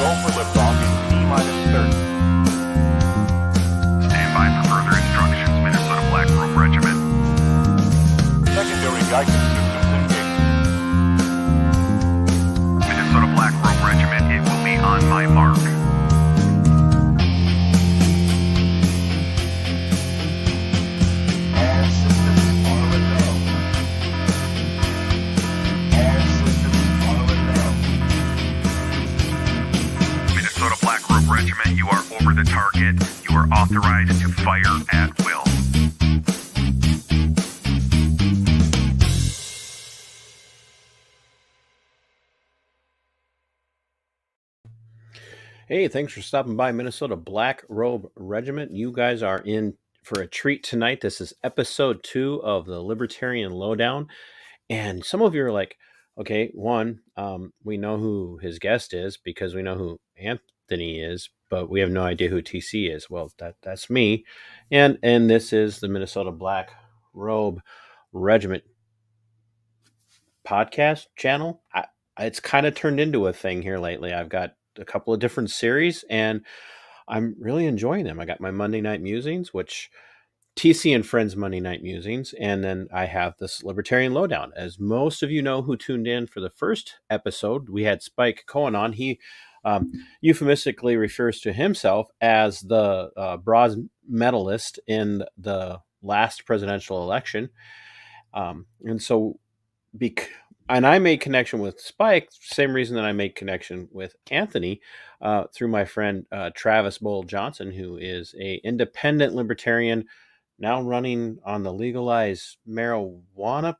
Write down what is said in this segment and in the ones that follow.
Go for liftoff in T-minus 30. Stand by for further instructions, Minnesota Black Robe Regiment. Secondary guidance systems engaged. Minnesota Black Robe Regiment, it will be on my mark. All systems are a go. All systems are a go. Minnesota Black Robe Regiment, you are over the target. You are authorized to fire at will. Hey, thanks for stopping by Minnesota Black Robe Regiment. You guys are in for a treat tonight. This is episode 2 of the Libertarian Lowdown. And some of you are like, okay, one, we know who his guest is because we know who Anthony is, but we have no idea who TC is. Well, that's me. And this is the Minnesota Black Robe Regiment podcast channel. It's kind of turned into a thing here lately. I've got a couple of different series and I'm really enjoying them. I got my Monday Night Musings, which TC and Friends Monday Night Musings, and then I have this Libertarian Lowdown. As most of you know who tuned in for the first episode, we had Spike Cohen on. He euphemistically refers to himself as the bronze medalist in the last presidential election. And so and I made connection with Spike, same reason that I made connection with Anthony through my friend Travis Bowl Johnson, who is a independent libertarian now running on the legalized marijuana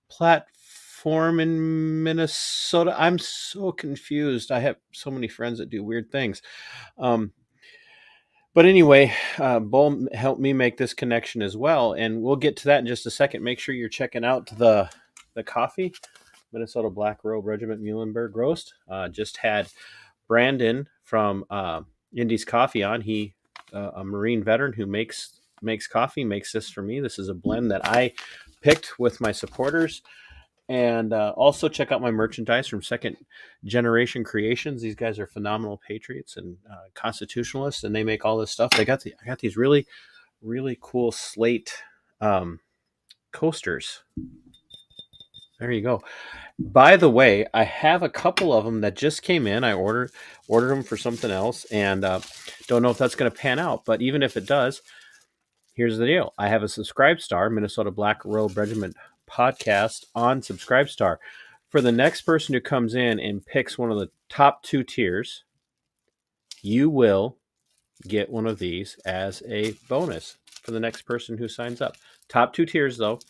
platform in Minnesota. I'm so confused. I have so many friends that do weird things. But anyway, Bowl helped me make this connection as well, and we'll get to that in just a second. Make sure you're checking out the coffee. Minnesota Black Robe Regiment Muhlenberg Roast. Just had Brandon from Indy's Coffee on. He a Marine veteran who makes coffee, makes this for me. This is a blend that I picked with my supporters. And also check out my merchandise from Second Generation Creations. These guys are phenomenal patriots and constitutionalists, and they make all this stuff. I got these really, really cool slate coasters. There you go. By the way, I have a couple of them that just came in. I ordered them for something else, and don't know if that's going to pan out. But even if it does, here's the deal. I have a Subscribestar, Minnesota Black Robe Regiment podcast on Subscribestar. For the next person who comes in and picks one of the top 2 tiers, you will get one of these as a bonus for the next person who signs up. Top 2 tiers, though.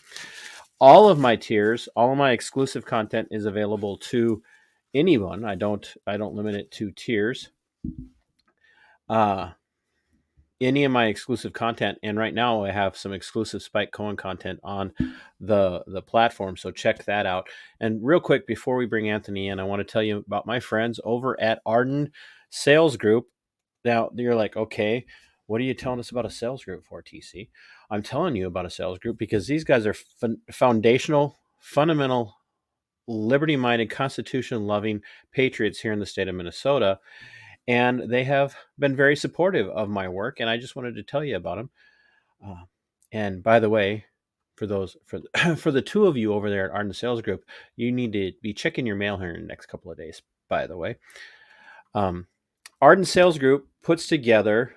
All of my tiers, all of my exclusive content is available to anyone. I don't limit it to tiers. Any of my exclusive content, and right now I have some exclusive Spike Cohen content on the platform, so check that out. And real quick, before we bring Anthony in, I want to tell you about my friends over at Arden Sales Group. Now, you're like, okay, what are you telling us about a sales group for, TC? I'm telling you about a sales group because these guys are fundamental, liberty-minded, constitution-loving patriots here in the state of Minnesota, and they have been very supportive of my work, and I just wanted to tell you about them. And by the way, for the 2 of you over there at Arden Sales Group, you need to be checking your mail here in the next couple of days, by the way. Arden Sales Group puts together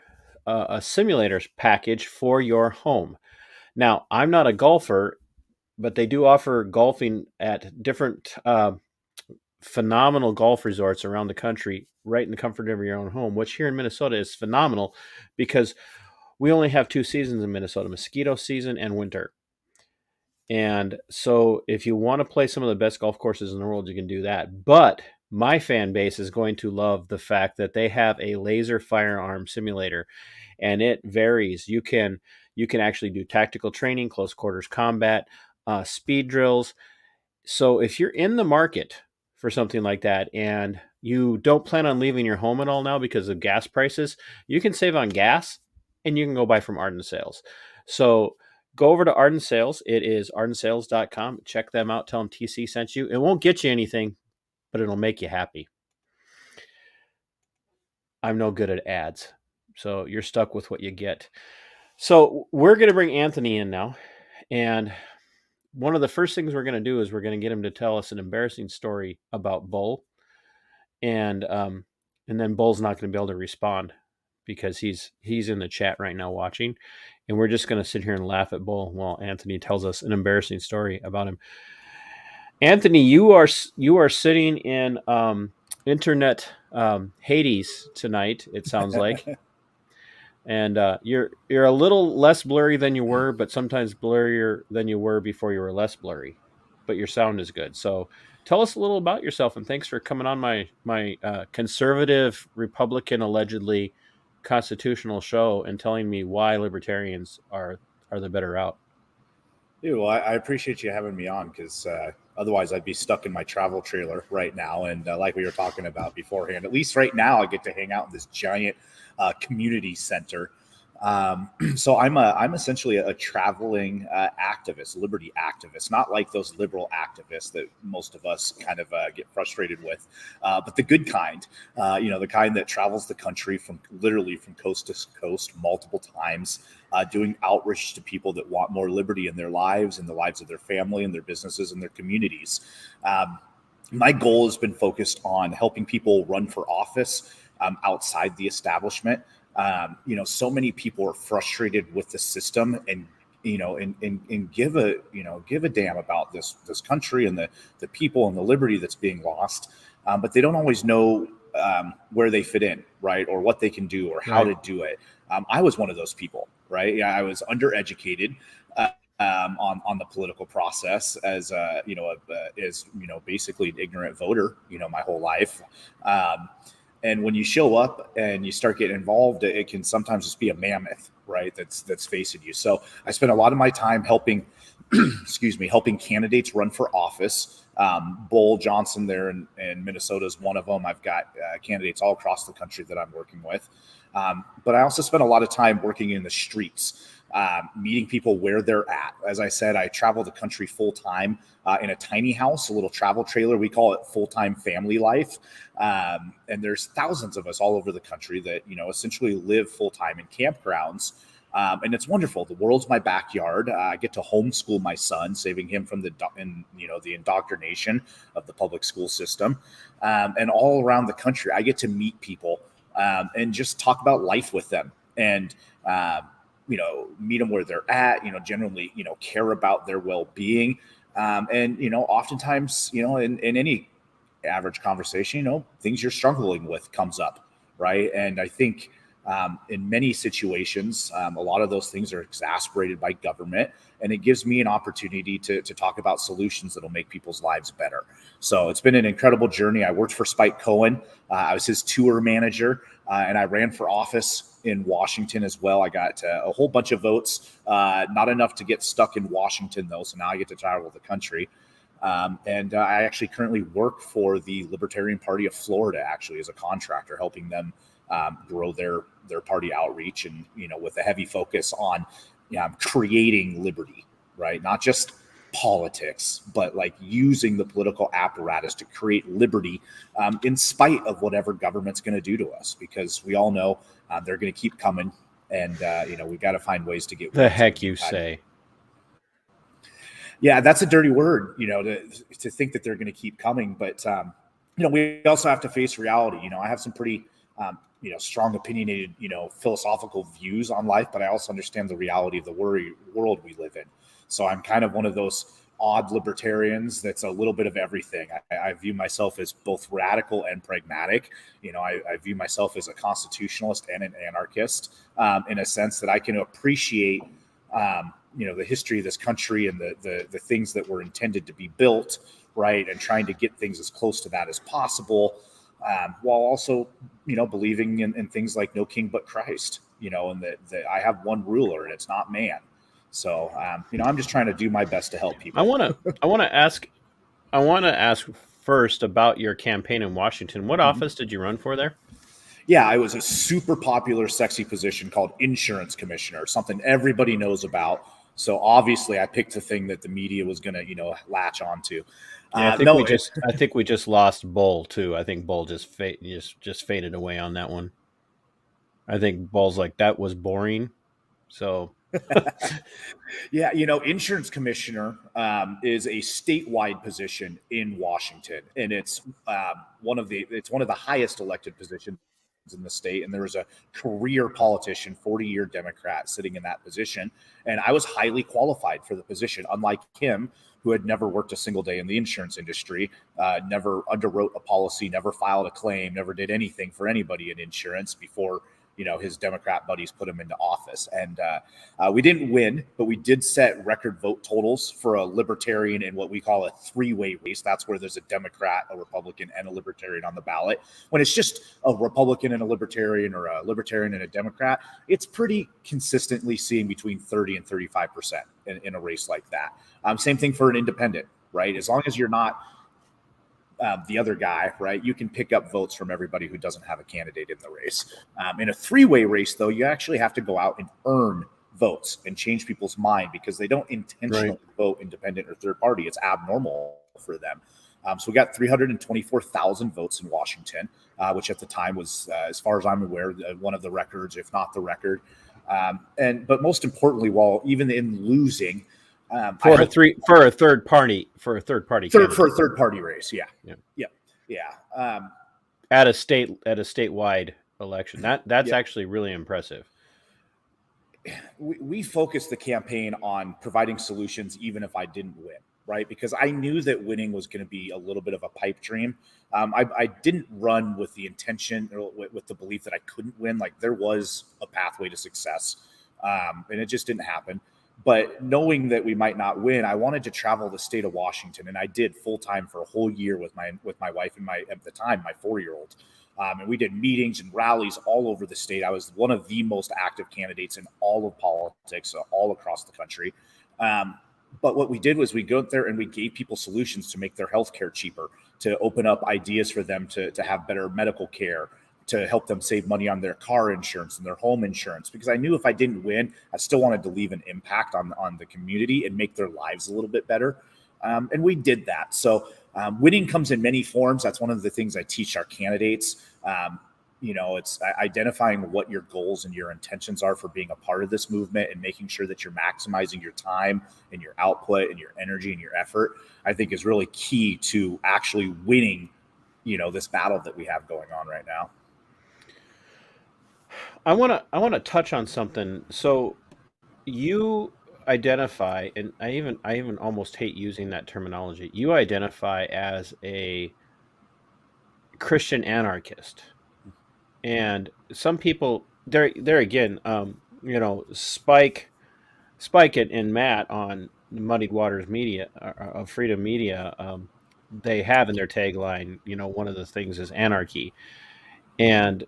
a simulators package for your home. Now, I'm not a golfer, but they do offer golfing at different phenomenal golf resorts around the country, right in the comfort of your own home, which here in Minnesota is phenomenal because we only have 2 seasons in Minnesota, mosquito season and winter. And so if you want to play some of the best golf courses in the world, you can do that. But my fan base is going to love the fact that they have a laser firearm simulator, and it varies. You can actually do tactical training, close quarters combat, speed drills. So if you're in the market for something like that and you don't plan on leaving your home at all now because of gas prices, you can save on gas and you can go buy from Arden Sales. So go over to Arden Sales. It is ardensales.com. Check them out. Tell them TC sent you. It won't get you anything, but it'll make you happy. I'm no good at ads. So you're stuck with what you get. So we're going to bring Anthony in now. And one of the first things we're going to do is we're going to get him to tell us an embarrassing story about Bull. And then Bull's not going to be able to respond because he's in the chat right now watching. And we're just going to sit here and laugh at Bull while Anthony tells us an embarrassing story about him. Anthony, you are sitting in internet Hades tonight, it sounds like. And you're a little less blurry than you were, but sometimes blurrier than you were before you were less blurry. But your sound is good. So tell us a little about yourself, and thanks for coming on my conservative Republican allegedly constitutional show and telling me why libertarians are the better route. Dude, well, I appreciate you having me on because otherwise I'd be stuck in my travel trailer right now. And like we were talking about beforehand, at least right now I get to hang out in this giant community center. So I'm essentially a traveling activist, liberty activist, not like those liberal activists that most of us kind of get frustrated with, but the good kind, the kind that travels the country literally from coast to coast multiple times, doing outreach to people that want more liberty in their lives, in the lives of their family and their businesses and their communities. My goal has been focused on helping people run for office outside the establishment. So many people are frustrated with the system and give a damn about this country and the people and the liberty that's being lost. But they don't always know where they fit in, right? Or what they can do or how to do it. I was one of those people, right? I was undereducated on the political process as basically an ignorant voter, my whole life. And when you show up and you start getting involved, it can sometimes just be a mammoth, right? That's facing you. So I spent a lot of my time helping candidates run for office. Bull Johnson there in Minnesota is one of them. I've got candidates all across the country that I'm working with. But I also spent a lot of time working in the streets, meeting people where they're at. As I said, I travel the country full time in a tiny house, a little travel trailer. We call it full-time family life. And there's thousands of us all over the country that, essentially live full-time in campgrounds. And it's wonderful. The world's my backyard. I get to homeschool my son, saving him from the indoctrination of the public school system. And all around the country, I get to meet people and just talk about life with them and, meet them where they're at, generally, care about their well-being. And oftentimes, in any average conversation, things you're struggling with comes up, right? And I think in many situations, a lot of those things are exacerbated by government, and it gives me an opportunity to talk about solutions that'll make people's lives better. So it's been an incredible journey. I worked for Spike Cohen. I was his tour manager, and I ran for office in Washington as well. I got a whole bunch of votes, not enough to get stuck in Washington though. So now I get to travel the country. And I actually currently work for the Libertarian Party of Florida, actually as a contractor, helping them grow their party outreach and, with a heavy focus on creating liberty, right? Not just politics, but like using the political apparatus to create liberty in spite of whatever government's going to do to us, because we all know they're going to keep coming, and we got to find ways to get the heck you say. Yeah, that's a dirty word, to think that they're going to keep coming. But we also have to face reality. I have some pretty strong opinionated philosophical views on life, but I also understand the reality of the world we live in. So I'm kind of one of those odd libertarians that's a little bit of everything. I view myself as both radical and pragmatic. I view myself as a constitutionalist and an anarchist, in a sense that I can appreciate the history of this country and the things that were intended to be built, right, and trying to get things as close to that as possible, while also believing in things like no king but Christ, and that I have one ruler and it's not man. So, I'm just trying to do my best to help people. I want to ask first about your campaign in Washington. What office did you run for there? Yeah, I was a super popular, sexy position called insurance commissioner, something everybody knows about. So obviously, I picked the thing that the media was going to, latch onto. Yeah, I think we just lost Bull too. I think Bull just faded away on that one. I think Ball's like, that was boring. So Yeah, insurance commissioner is a statewide position in Washington, and it's one of the highest elected positions in the state. And there was a career politician, 40-year Democrat, sitting in that position, and I was highly qualified for the position. Unlike him, who had never worked a single day in the insurance industry, never underwrote a policy, never filed a claim, never did anything for anybody in insurance before his Democrat buddies put him into office. And we didn't win, but we did set record vote totals for a Libertarian in what we call a three-way race. That's where there's a Democrat, a Republican, and a Libertarian on the ballot. When it's just a Republican and a Libertarian, or a Libertarian and a Democrat, it's pretty consistently seeing between 30 and 35% in a race like that. Same thing for an independent, right? As long as you're not the other guy, right, you can pick up votes from everybody who doesn't have a candidate in the race. In a three-way race, though, you actually have to go out and earn votes and change people's mind, because they don't intentionally vote independent or third party. It's abnormal for them. So we got 324,000 votes in Washington, which at the time was, as far as I'm aware, one of the records, if not the record. But most importantly, while even in losing, for a third party for a third party race, at a statewide election, that's actually really impressive. We focused the campaign on providing solutions, even if I didn't win, right? Because I knew that winning was going to be a little bit of a pipe dream. I didn't run with the intention, or with the belief that I couldn't win. Like, there was a pathway to success, and it just didn't happen. But knowing that we might not win, I wanted to travel the state of Washington, and I did full time for a whole year with my wife and at the time, my 4-year-old. And we did meetings and rallies all over the state. I was one of the most active candidates in all of politics, all across the country. But what we did was we go out there and we gave people solutions to make their healthcare cheaper, to open up ideas for them to have better medical care, to help them save money on their car insurance and their home insurance. Because I knew if I didn't win, I still wanted to leave an impact on the community and make their lives a little bit better. And we did that. So winning comes in many forms. That's one of the things I teach our candidates. It's identifying what your goals and your intentions are for being a part of this movement, and making sure that you're maximizing your time and your output and your energy and your effort, I think is really key to actually winning, this battle that we have going on right now. I want to touch on something. So you identify, and I even almost hate using that terminology. You identify as a Christian anarchist, and some people there again, Spike and Matt on Muddied Waters Media, of Freedom Media, they have in their tagline, one of the things is anarchy, and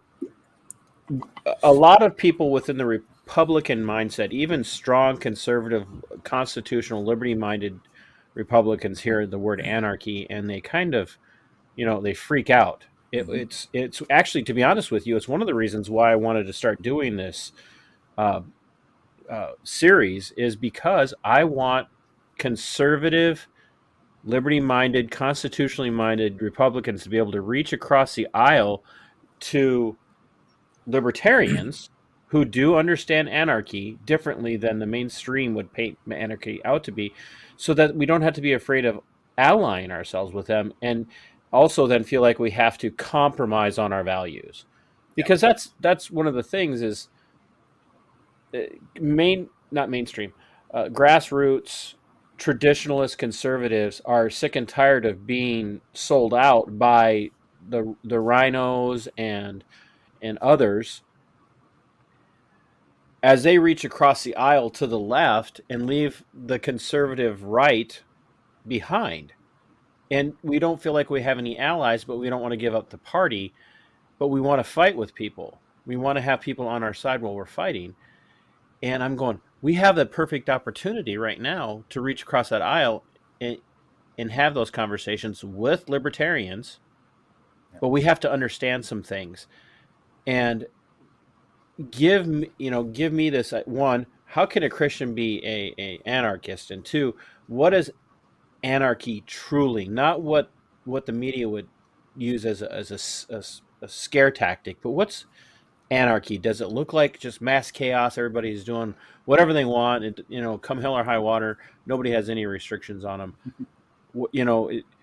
a lot of people within the Republican mindset, even strong conservative, constitutional, liberty-minded Republicans, hear the word anarchy and they kind of, they freak out. It's actually, to be honest with you, it's one of the reasons why I wanted to start doing this series, is because I want conservative, liberty-minded, constitutionally minded Republicans to be able to reach across the aisle to libertarians who do understand anarchy differently than the mainstream would paint anarchy out to be, so that we don't have to be afraid of allying ourselves with them, and also then feel like we have to compromise on our values, because that's one of the things is not mainstream, grassroots traditionalist conservatives are sick and tired of being sold out by the rhinos and others, as they reach across the aisle to the left and leave the conservative right behind. And we don't feel like we have any allies, but we don't want to give up the party, but we want to fight with people. We want to have people on our side while we're fighting. And I'm going, we have the perfect opportunity right now to reach across that aisle and have those conversations with libertarians, but we have to understand some things. And give me this, one, how can a Christian be a anarchist? And two, what is anarchy truly? Not what the media would use as a scare tactic, but anarchy? Does it look like just mass chaos? Everybody's doing whatever they want. Come hell or high water, nobody has any restrictions on them.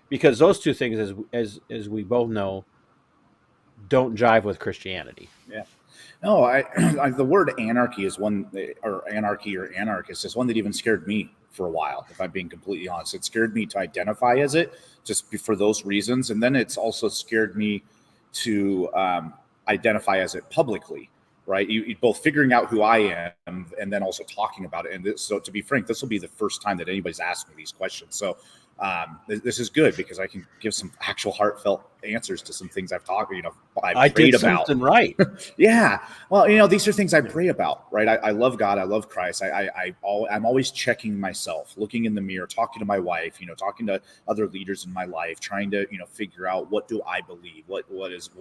Because those two things, as we both know, don't jive with Christianity. Yeah. No, the word anarchy is one, or anarchy or anarchist is one that even scared me for a while, if I'm being completely honest. It scared me to identify as it just for those reasons. And then it's also scared me to identify as it publicly, right? You both figuring out who I am and then also talking about it. And so to be frank, this will be the first time that anybody's asked me these questions. So this is good because I can give some actual heartfelt answers to some things I've talked, I prayed did about. Something right. Yeah. Well, these are things I pray about, right? I love God. I love Christ. I'm always checking myself, looking in the mirror, talking to my wife, talking to other leaders in my life, trying to, figure out what do I believe? What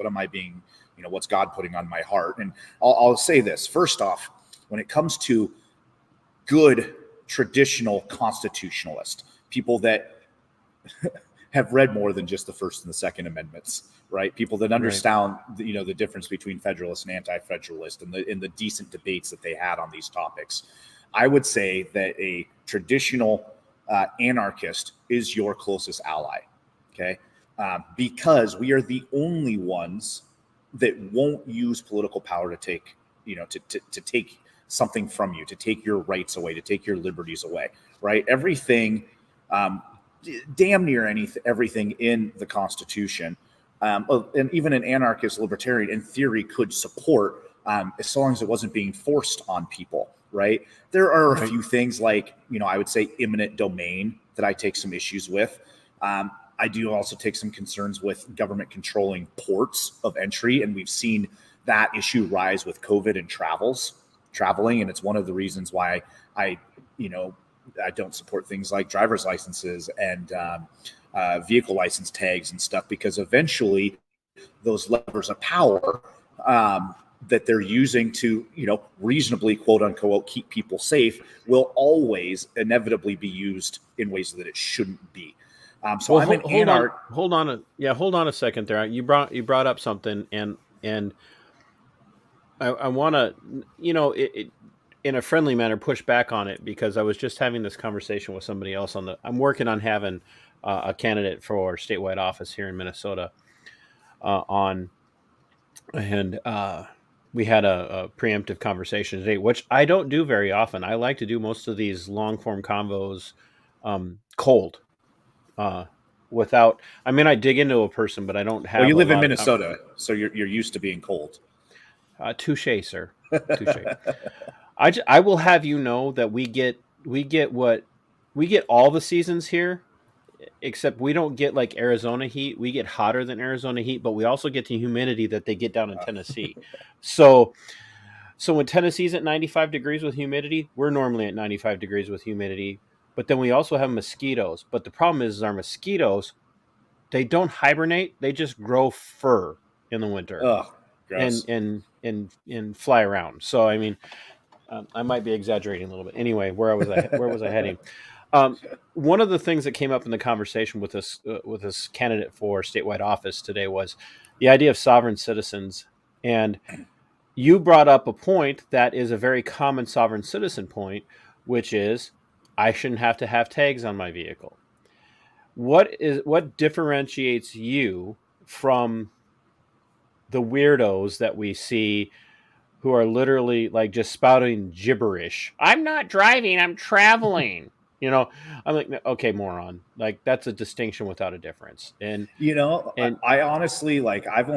am I being, what's God putting on my heart? And I'll say this first off, when it comes to good traditional constitutionalist, people that have read more than just the First and the Second Amendments, right? People that understand, the difference between federalist and anti-federalist and the decent debates that they had on these topics. I would say that a traditional anarchist is your closest ally, okay? Because we are the only ones that won't use political power to take, to take something from you, to take your rights away, to take your liberties away, right? Everything, damn near everything in the Constitution, and even an anarchist libertarian in theory could support, as long as it wasn't being forced on people, right? There are a few things like, I would say eminent domain that I take some issues with. I do also take some concerns with government controlling ports of entry, and we've seen that issue rise with COVID and traveling, and it's one of the reasons why I don't support things like driver's licenses and vehicle license tags and stuff, because eventually those levers of power that they're using to, reasonably, quote unquote, keep people safe will always inevitably be used in ways that it shouldn't be. So I'm an anarch. Hold on a second there. You brought up something, and I want to, in a friendly manner, push back on it, because I was just having this conversation with somebody else I'm working on having a candidate for statewide office here in Minnesota we had a preemptive conversation today, which I don't do very often. I like to do most of these long form convos cold, without. I mean, I dig into a person, but I don't have. Well, you live in Minnesota, so you're used to being cold. Touche, sir. Touche. I will have you know that we get all the seasons here, except we don't get like Arizona heat. We get hotter than Arizona heat, but we also get the humidity that they get down in Tennessee. So when Tennessee's at 95 degrees with humidity, we're normally at 95 degrees with humidity. But then we also have mosquitoes. But the problem is our mosquitoes, they don't hibernate. They just grow fur in the winter. Ugh, gross. And fly around. So I mean, I might be exaggerating a little bit. Anyway, where was I heading? One of the things that came up in the conversation with this candidate for statewide office today was the idea of sovereign citizens, and you brought up a point that is a very common sovereign citizen point, which is I shouldn't have to have tags on my vehicle. What differentiates you from the weirdos that we see who are literally like just spouting gibberish? I'm not driving, I'm traveling. I'm like, okay, moron. Like, that's a distinction without a difference. And I honestly, I've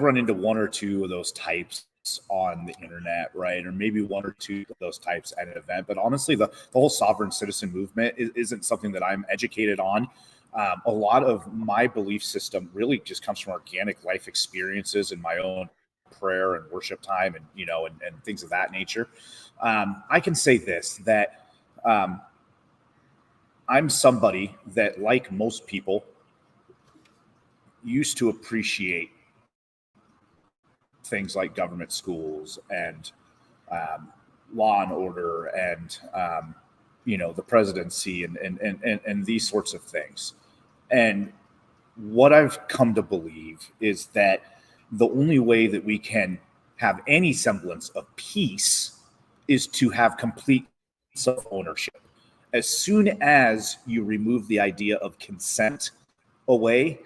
run into one or two of those types on the internet, right? Or maybe one or two of those types at an event. But honestly, the whole sovereign citizen movement isn't something that I'm educated on. A lot of my belief system really just comes from organic life experiences and my own prayer and worship time and and things of that nature. I can say this, that I'm somebody that, like most people, used to appreciate things like government schools and law and order and the presidency and these sorts of things. And what I've come to believe is that the only way that we can have any semblance of peace is to have complete self-ownership. As soon as you remove the idea of consent away,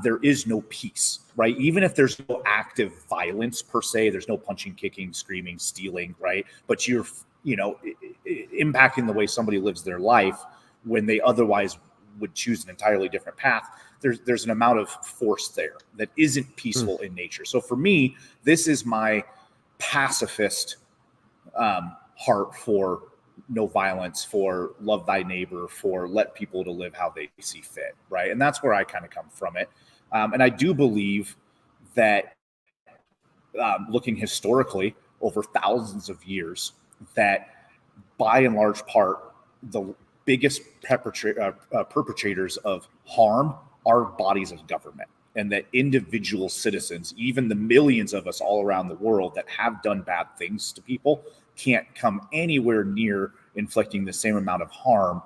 there is no peace, right? Even if there's no active violence per se, there's no punching, kicking, screaming, stealing, right? But you're, impacting the way somebody lives their life when they otherwise would choose an entirely different path. There's an amount of force there that isn't peaceful in nature. So for me, this is my pacifist heart for no violence, for love thy neighbor, for let people to live how they see fit, right? And that's where I kind of come from it. And I do believe that looking historically over thousands of years, that by and large part, the biggest perpetrators of harm are bodies of government, and that individual citizens, even the millions of us all around the world that have done bad things to people, can't come anywhere near inflicting the same amount of harm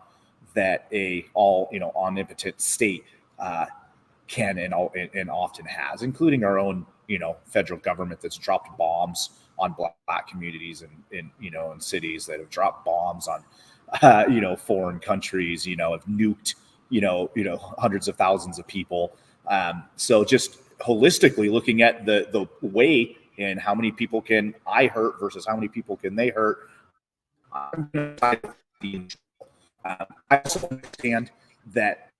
that a omnipotent state can and often has, including our own federal government that's dropped bombs on black communities in cities, that have dropped bombs on foreign countries, have nuked hundreds of thousands of people. So just holistically looking at the weight and how many people can I hurt versus how many people can they hurt, I'm going to side with the individual. I also understand that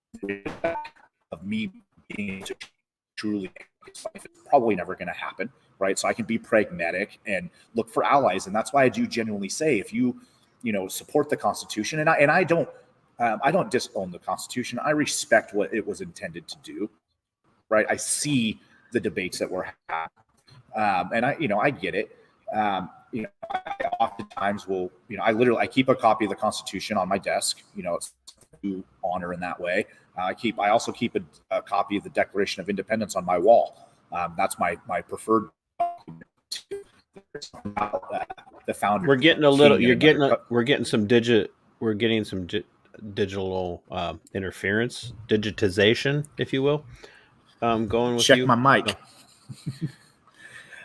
of me being able to truly it's probably never going to happen, right? So I can be pragmatic and look for allies, and that's why I do genuinely say, if you support the Constitution, and I don't disown the Constitution. I respect what it was intended to do, right? I see the debates that we're having. And I get it. I oftentimes will, I keep a copy of the Constitution on my desk. It's to honor in that way. I also keep a copy of the Declaration of Independence on my wall. That's my preferred document. The founder. We're getting a little. We're getting some digital interference, digitization, if you will. Going with check you. my mic.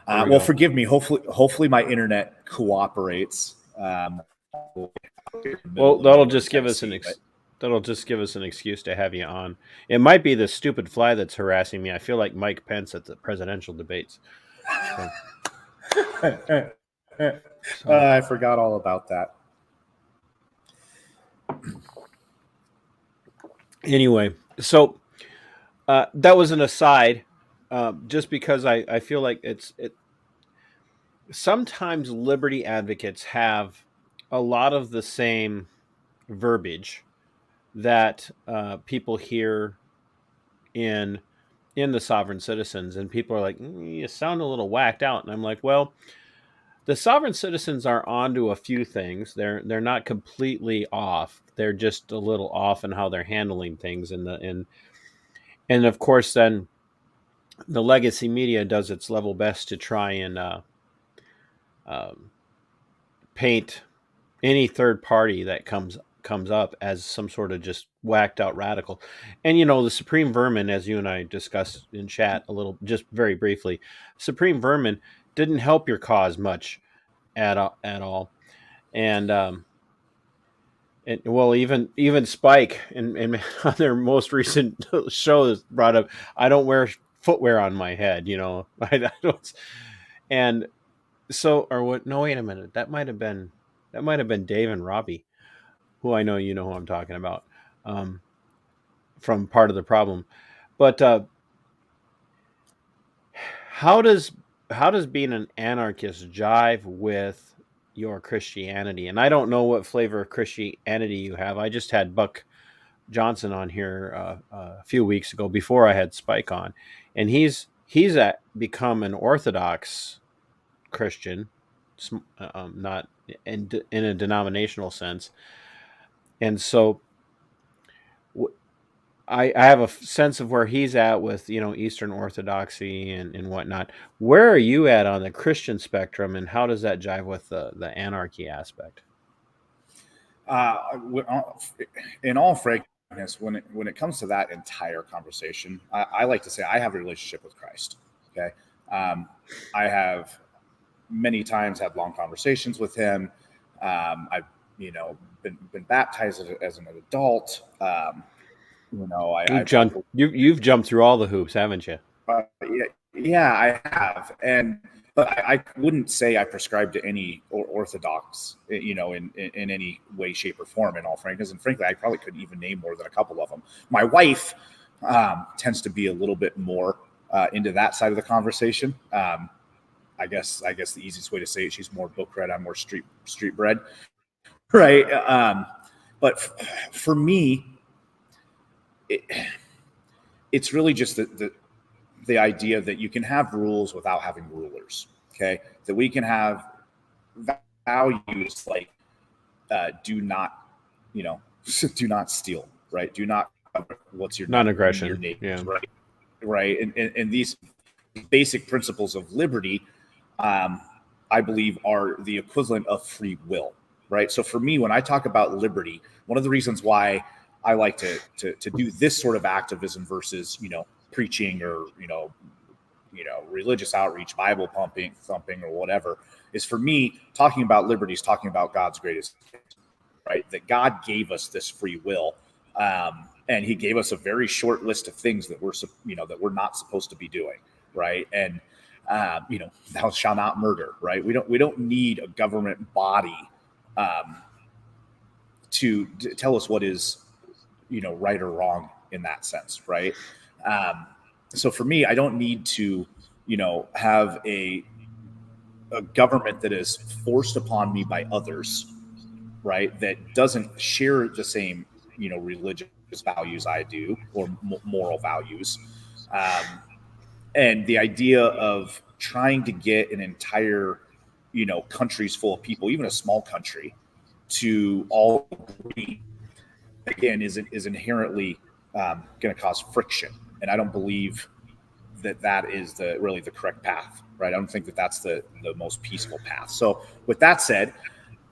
Well, forgive me. Hopefully my internet cooperates. Well, that'll just give us an excuse to have you on. It might be the stupid fly that's harassing me. I feel like Mike Pence at the presidential debates. So. I forgot all about that. Anyway, so that was an aside, just because I feel like it. Sometimes liberty advocates have a lot of the same verbiage that people hear in the sovereign citizens, and people are like, you sound a little whacked out, and I'm like, well, the sovereign citizens are onto a few things. They're not completely off. They're just a little off in how they're handling things, and of course then the legacy media does its level best to try and paint any third party that comes up as some sort of just whacked out radical. And the Supreme Vermin, as you and I discussed in chat a little, just very briefly, Supreme Vermin didn't help your cause much at all. And well, even Spike and on their most recent show brought up, I don't wear footwear on my head, I don't. And so, or what? No, wait a minute. That might have been Dave and Robbie, who I know who I'm talking about, from Part of the Problem. But how does being an anarchist jive with your Christianity? And I don't know what flavor of Christianity you have. I just had Buck Johnson on here a few weeks ago before I had Spike on, and he's become an Orthodox Christian, not in a denominational sense. And so I have a sense of where he's at with, Eastern Orthodoxy and whatnot. Where are you at on the Christian spectrum, and how does that jive with the anarchy aspect? In all frankness, when it comes to that entire conversation, I like to say I have a relationship with Christ. Okay. I have many times had long conversations with him. I've been baptized as an adult. You've jumped through all the hoops, haven't you? Yeah, I have, but I wouldn't say I prescribe to any orthodox, in any way, shape, or form. In all frankness, and frankly, I probably couldn't even name more than a couple of them. My wife tends to be a little bit more into that side of the conversation. I guess the easiest way to say it, she's more book read. I'm more street bred, right? But for me, it's really just the idea that you can have rules without having rulers. Okay, that we can have values like do not steal, right? Do not what's your non-aggression, your neighbors, right? And these basic principles of liberty, I believe, are the equivalent of free will, right? So for me, when I talk about liberty, one of the reasons why I like to do this sort of activism versus preaching or religious outreach, Bible thumping or whatever, is for me, talking about liberty is talking about God's greatest gift, right? That God gave us this free will, and He gave us a very short list of things that we're not supposed to be doing, right? And thou shalt not murder, right? We don't need a government body to tell us what is right or wrong in that sense, right? So for me, I don't need to have a government that is forced upon me by others, right? That doesn't share the same religious values I do, or moral values. And the idea of trying to get an entire countries full of people, even a small country, to all agree, again, is inherently going to cause friction. And I don't believe that is really the correct path, right? I don't think that that's the most peaceful path. So with that said,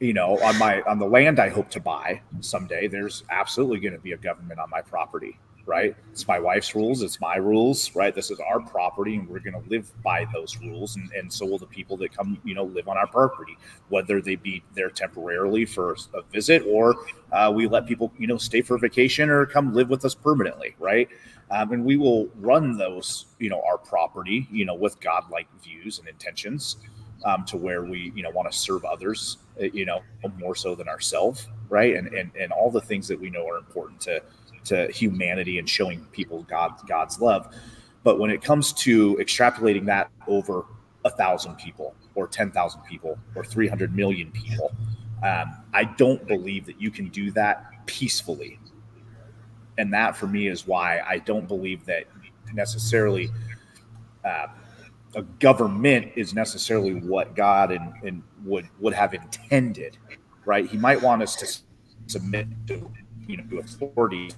on the land I hope to buy someday, there's absolutely going to be a government on my property, right? It's my wife's rules. It's my rules, right? This is our property, and we're going to live by those rules. And so will the people that come, live on our property, whether they be there temporarily for a visit, or we let people, stay for vacation or come live with us permanently, right? And we will run those, our property, with godlike views and intentions, to where we, want to serve others, more so than ourselves, right? And all the things that we know are important to humanity and showing people God's love. But when it comes to extrapolating that over 1,000 people or 10,000 people or 300 million people, I don't believe that you can do that peacefully. And that for me is why I don't believe that necessarily a government is necessarily what God and would have intended, right? He might want us to submit to authority,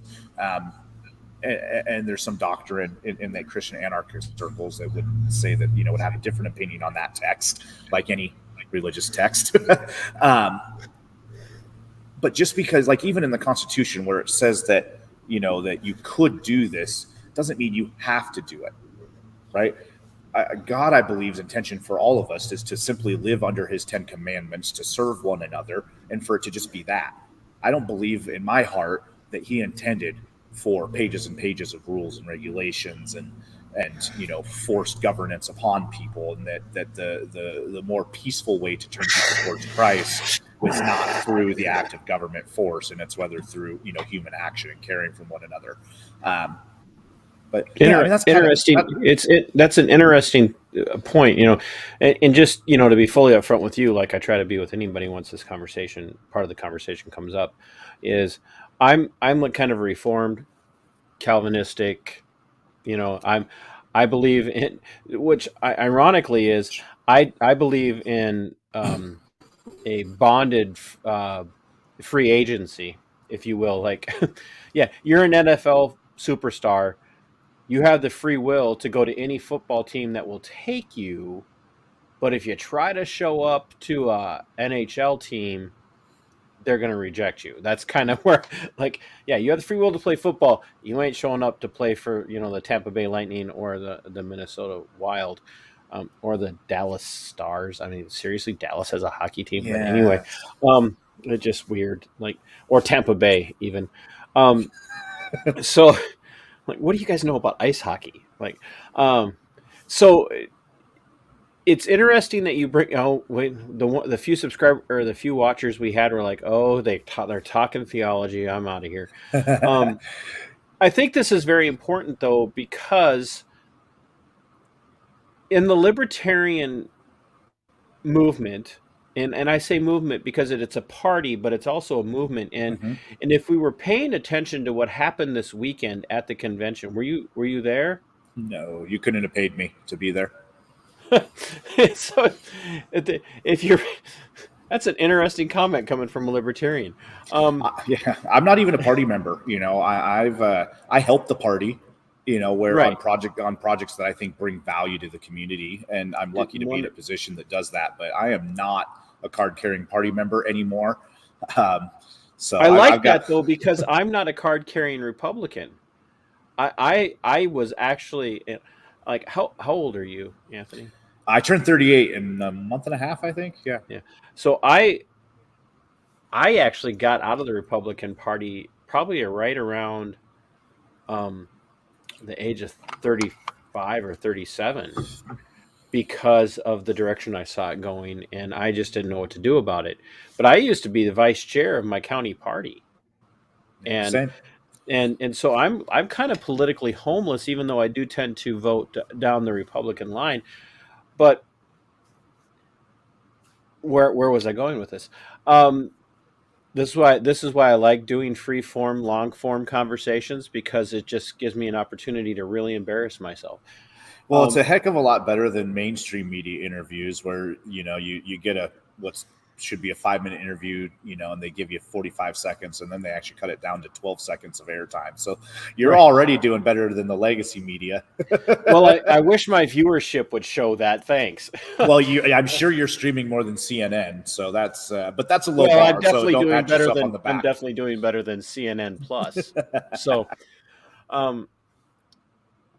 and there's some doctrine in the Christian anarchist circles that would say that would have a different opinion on that text, like any religious text. But just because, like, even in the Constitution where it says that that you could do this, doesn't mean you have to do it, right? God, I believe's intention for all of us is to simply live under His 10 commandments, to serve one another, and for it to just be that. I don't believe in my heart that He intended for pages and pages of rules and regulations and forced governance upon people, and that the more peaceful way to turn people towards Christ was not through the act of government force, and it's whether through human action and caring for one another. But that's interesting. That's an interesting point, and just to be fully upfront with you, like I try to be with anybody once this part of the conversation comes up, is I'm like kind of reformed, Calvinistic. I believe in, which ironically is I believe in a bonded free agency, if you will. Like, yeah, you're an NFL superstar. You have the free will to go to any football team that will take you. But if you try to show up to a NHL team, they're going to reject you. That's kind of where, like, yeah, you have the free will to play football. You ain't showing up to play for, the Tampa Bay Lightning or the Minnesota Wild. or the Dallas Stars. I mean, seriously, Dallas has a hockey team. But anyway, Yeah. it's just weird. Like, or Tampa Bay even. Um, so, like, what do you guys know about ice hockey? Like, so it's interesting that you bring. Oh, wait, the few subscriber or the few watchers we had were like, oh, they're talking theology. I'm out of here. I think this is very important though, because in the libertarian movement, and I say movement because it's a party, but it's also a movement. Mhm. And if we were paying attention to what happened this weekend at the convention, were you there? No, you couldn't have paid me to be there. So if you're that's an interesting comment coming from a libertarian. Yeah, I'm not even a party member. I help the party. Where Right. on projects that I think bring value to the community, and I'm lucky to be in a position that does that. But I am not a card carrying party member anymore. So I like I've got. that though, because I'm not a card carrying Republican. I was actually like, how old are you, Anthony? I turned 38 in a month and a half, I think. Yeah. Yeah. So I actually got out of the Republican Party probably right around the age of 35 or 37, because of the direction I saw it going, and I just didn't know what to do about it. But I used to be the vice chair of my county party, and Same. and so I'm kind of politically homeless, even though I do tend to vote down the Republican line. But where was I going with this? This is why I like doing free form, long form conversations, because it just gives me an opportunity to really embarrass myself. Well, it's a heck of a lot better than mainstream media interviews where, you get what should be a 5-minute interview, and they give you 45 seconds and then they actually cut it down to 12 seconds of airtime. So you're Right. already doing better than the legacy media. Well, I wish my viewership would show that. Thanks. Well, I'm sure you're streaming more than CNN. So but that's a low Well, bar. So don't pat yourself on the I'm back. definitely doing better than CNN Plus. So, um,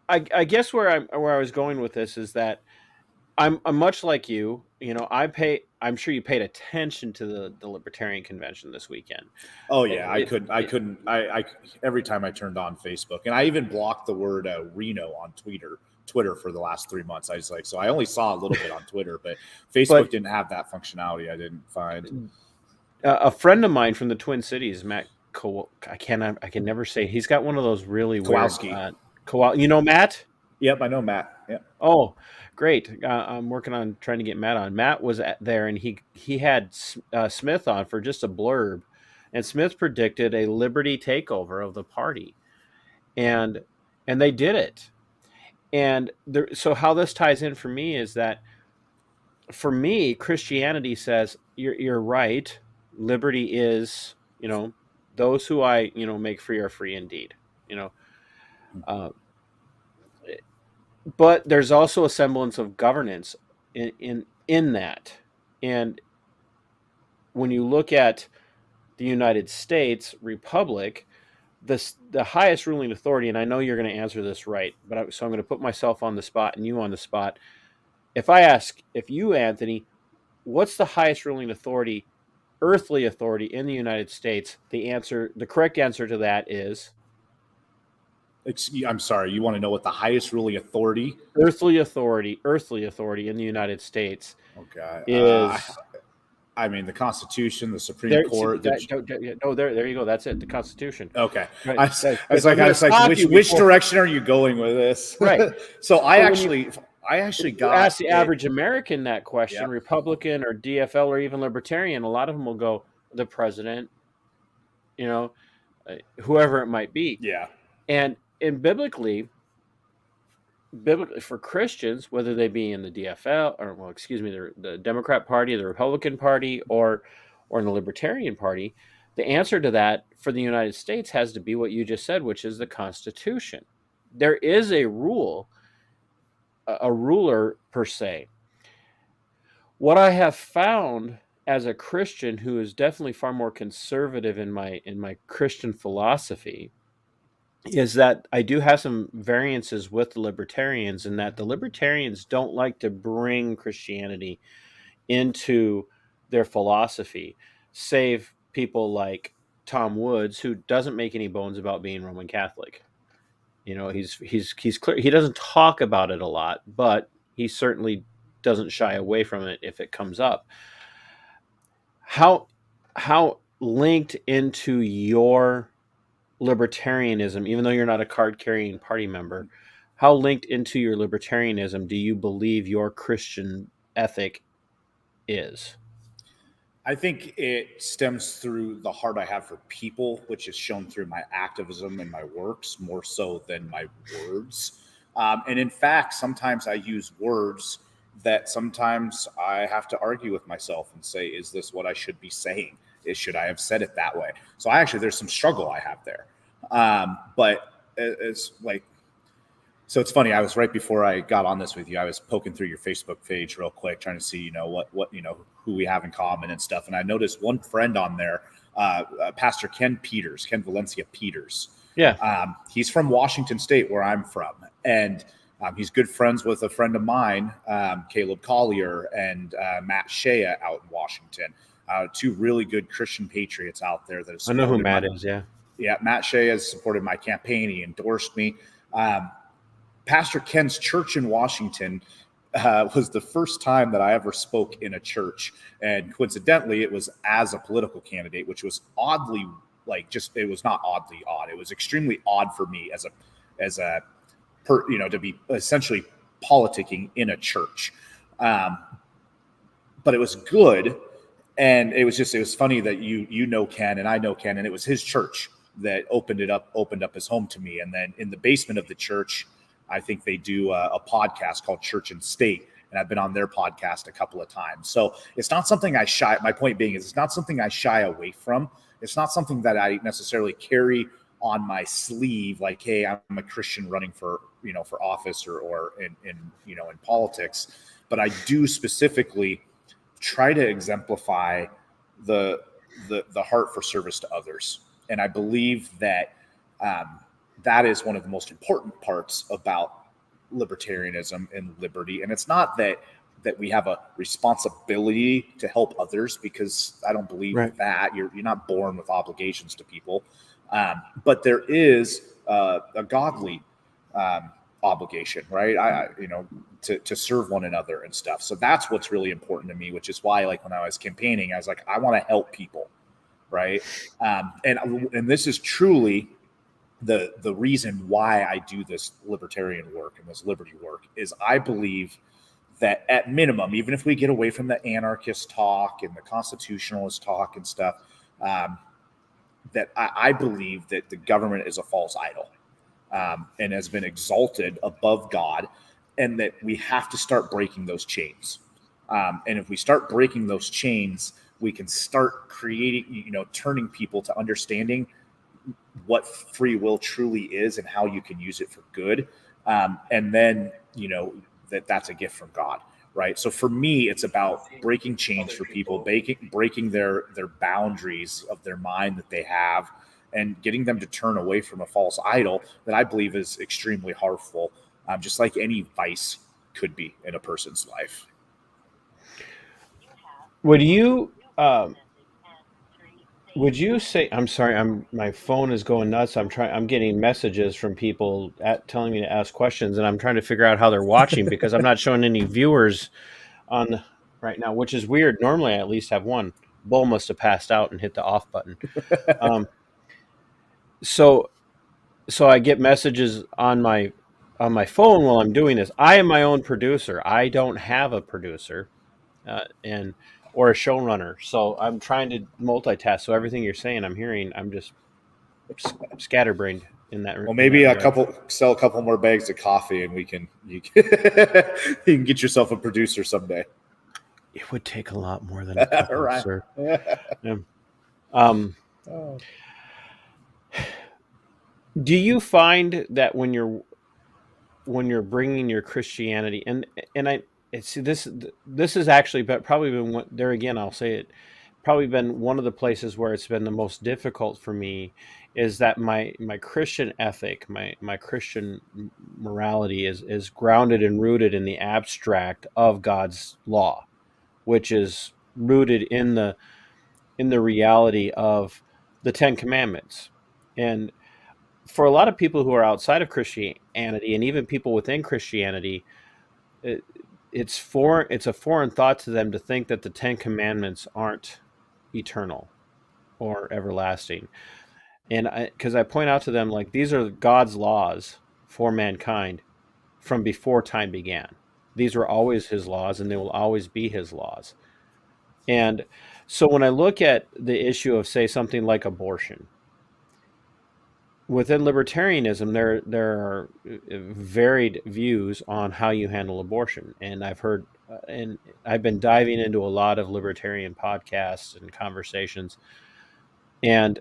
I guess where I was going with this is that I'm much like you. I'm sure you paid attention to the Libertarian convention this weekend. Oh yeah, I couldn't. Every time I turned on Facebook, and I even blocked the word Reno on Twitter for the last 3 months. I was like, so I only saw a little bit on Twitter, but Facebook didn't have that functionality. I didn't find. A friend of mine from the Twin Cities, Matt. I can never say. He's got one of those really Kowalski. weird. You know Matt? Yep, I know Matt. Yeah. Oh, great. I'm working on trying to get Matt on. Matt was there, and he had Smith on for just a blurb, and Smith predicted a liberty takeover of the party, and they did it. And so how this ties in for me is that, for me, Christianity says you're right. Liberty is, those who I make free are free indeed. Uh, but there's also a semblance of governance in that. And when you look at the United States Republic, the highest ruling authority, and I know you're going to answer this right, so I'm going to put myself on the spot and you on the spot. If I ask, if you, Anthony, what's the highest ruling authority, earthly authority in the United States? The correct answer to that is I'm sorry. You want to know what the highest ruling authority? Earthly authority in the United States. Okay. Is the Constitution, the Supreme Court. There you go. That's it. The Constitution. Okay. Right. I was like, which direction are you going with this? Right. So I actually got ask the average American that question, Yep. Republican or DFL or even Libertarian. A lot of them will go the president, whoever it might be. Yeah. And biblically for Christians, whether they be in the DFL or, the Democrat Party, the Republican Party, or in the Libertarian Party, the answer to that for the United States has to be what you just said, which is the Constitution. There is a ruler per se. What I have found as a Christian who is definitely far more conservative in my Christian philosophy is that I do have some variances with the libertarians in that the libertarians don't like to bring Christianity into their philosophy, save people like Tom Woods, who doesn't make any bones about being Roman Catholic. He's clear. He doesn't talk about it a lot, but he certainly doesn't shy away from it if it comes up. How linked into your libertarianism, even though you're not a card carrying party member, how linked into your libertarianism do you believe your Christian ethic is? I think it stems through the heart I have for people, which is shown through my activism and my works more so than my words. And in fact, sometimes I use words that sometimes I have to argue with myself and say, is this what I should be saying? Should I have said it that way? So there's some struggle I have there. But it's like, so it's funny. I was right before I got on this with you. I was poking through your Facebook page real quick, trying to see, what who we have in common and stuff. And I noticed one friend on there, Pastor Ken Valencia Peters. Yeah. He's from Washington State, where I'm from, and he's good friends with a friend of mine, Caleb Collier and Matt Shea out in Washington. Two really good Christian patriots out there that have I know who supported Matt is. Yeah, Matt Shea has supported my campaign. He endorsed me. Pastor Ken's church in Washington was the first time that I ever spoke in a church. And coincidentally, it was as a political candidate, which was oddly, it was not oddly odd. It was extremely odd for me to be essentially politicking in a church. But it was good. And it was funny that you know Ken and I know Ken, and it was his church that opened up his home to me. And then in the basement of the church, I think they do a podcast called Church and State, and I've been on their podcast a couple of times. So it's not something my point being is it's not something I shy away from. It's not something that I necessarily carry on my sleeve, like, hey, I'm a Christian running for office or in politics. But I do specifically try to exemplify the heart for service to others. And I believe that that is one of the most important parts about libertarianism and liberty. And it's not that we have a responsibility to help others, because I don't believe that you're not born with obligations to people. But there is a godly obligation, right? To serve one another and stuff. So that's what's really important to me, which is why, like, when I was campaigning, I was like, I want to help people. Right. And this is truly the reason why I do this libertarian work and this liberty work is I believe that at minimum, even if we get away from the anarchist talk and the constitutionalist talk and stuff, that I believe that the government is a false idol and has been exalted above God, and that we have to start breaking those chains. And if we start breaking those chains, we can start creating, turning people to understanding what free will truly is and how you can use it for good. And then, that's a gift from God, right? So for me, it's about breaking chains for people, breaking their boundaries of their mind that they have, and getting them to turn away from a false idol that I believe is extremely harmful, just like any vice could be in a person's life. Would you say, I'm sorry, my phone is going nuts. I'm getting messages from people telling me to ask questions, and I'm trying to figure out how they're watching because I'm not showing any viewers on right now, which is weird. Normally I at least have one. Bull must have passed out and hit the off button. So I get messages on my phone while I'm doing this. I am my own producer. I don't have a producer or a showrunner. So I'm trying to multitask. So everything you're saying, I'm hearing. I'm just scatterbrained in that. Well, maybe sell a couple more bags of coffee, and you can get yourself a producer someday. It would take a lot more than a couple, right. Sir. Yeah. Do you find that when you're bringing your Christianity, and I see this has actually probably been there again, I'll say it, probably been one of the places where it's been the most difficult for me is that my Christian ethic, my Christian morality is grounded and rooted in the abstract of God's law, which is rooted in the reality of the Ten Commandments. And for a lot of people who are outside of Christianity, and even people within Christianity, it, it's a foreign thought to them to think that the Ten Commandments aren't eternal or everlasting. And because I point out to them, like, these are God's laws for mankind from before time began. These were always his laws, and they will always be his laws. And so when I look at the issue of, say, something like abortion, within libertarianism, there are varied views on how you handle abortion, and I've been diving into a lot of libertarian podcasts and conversations, and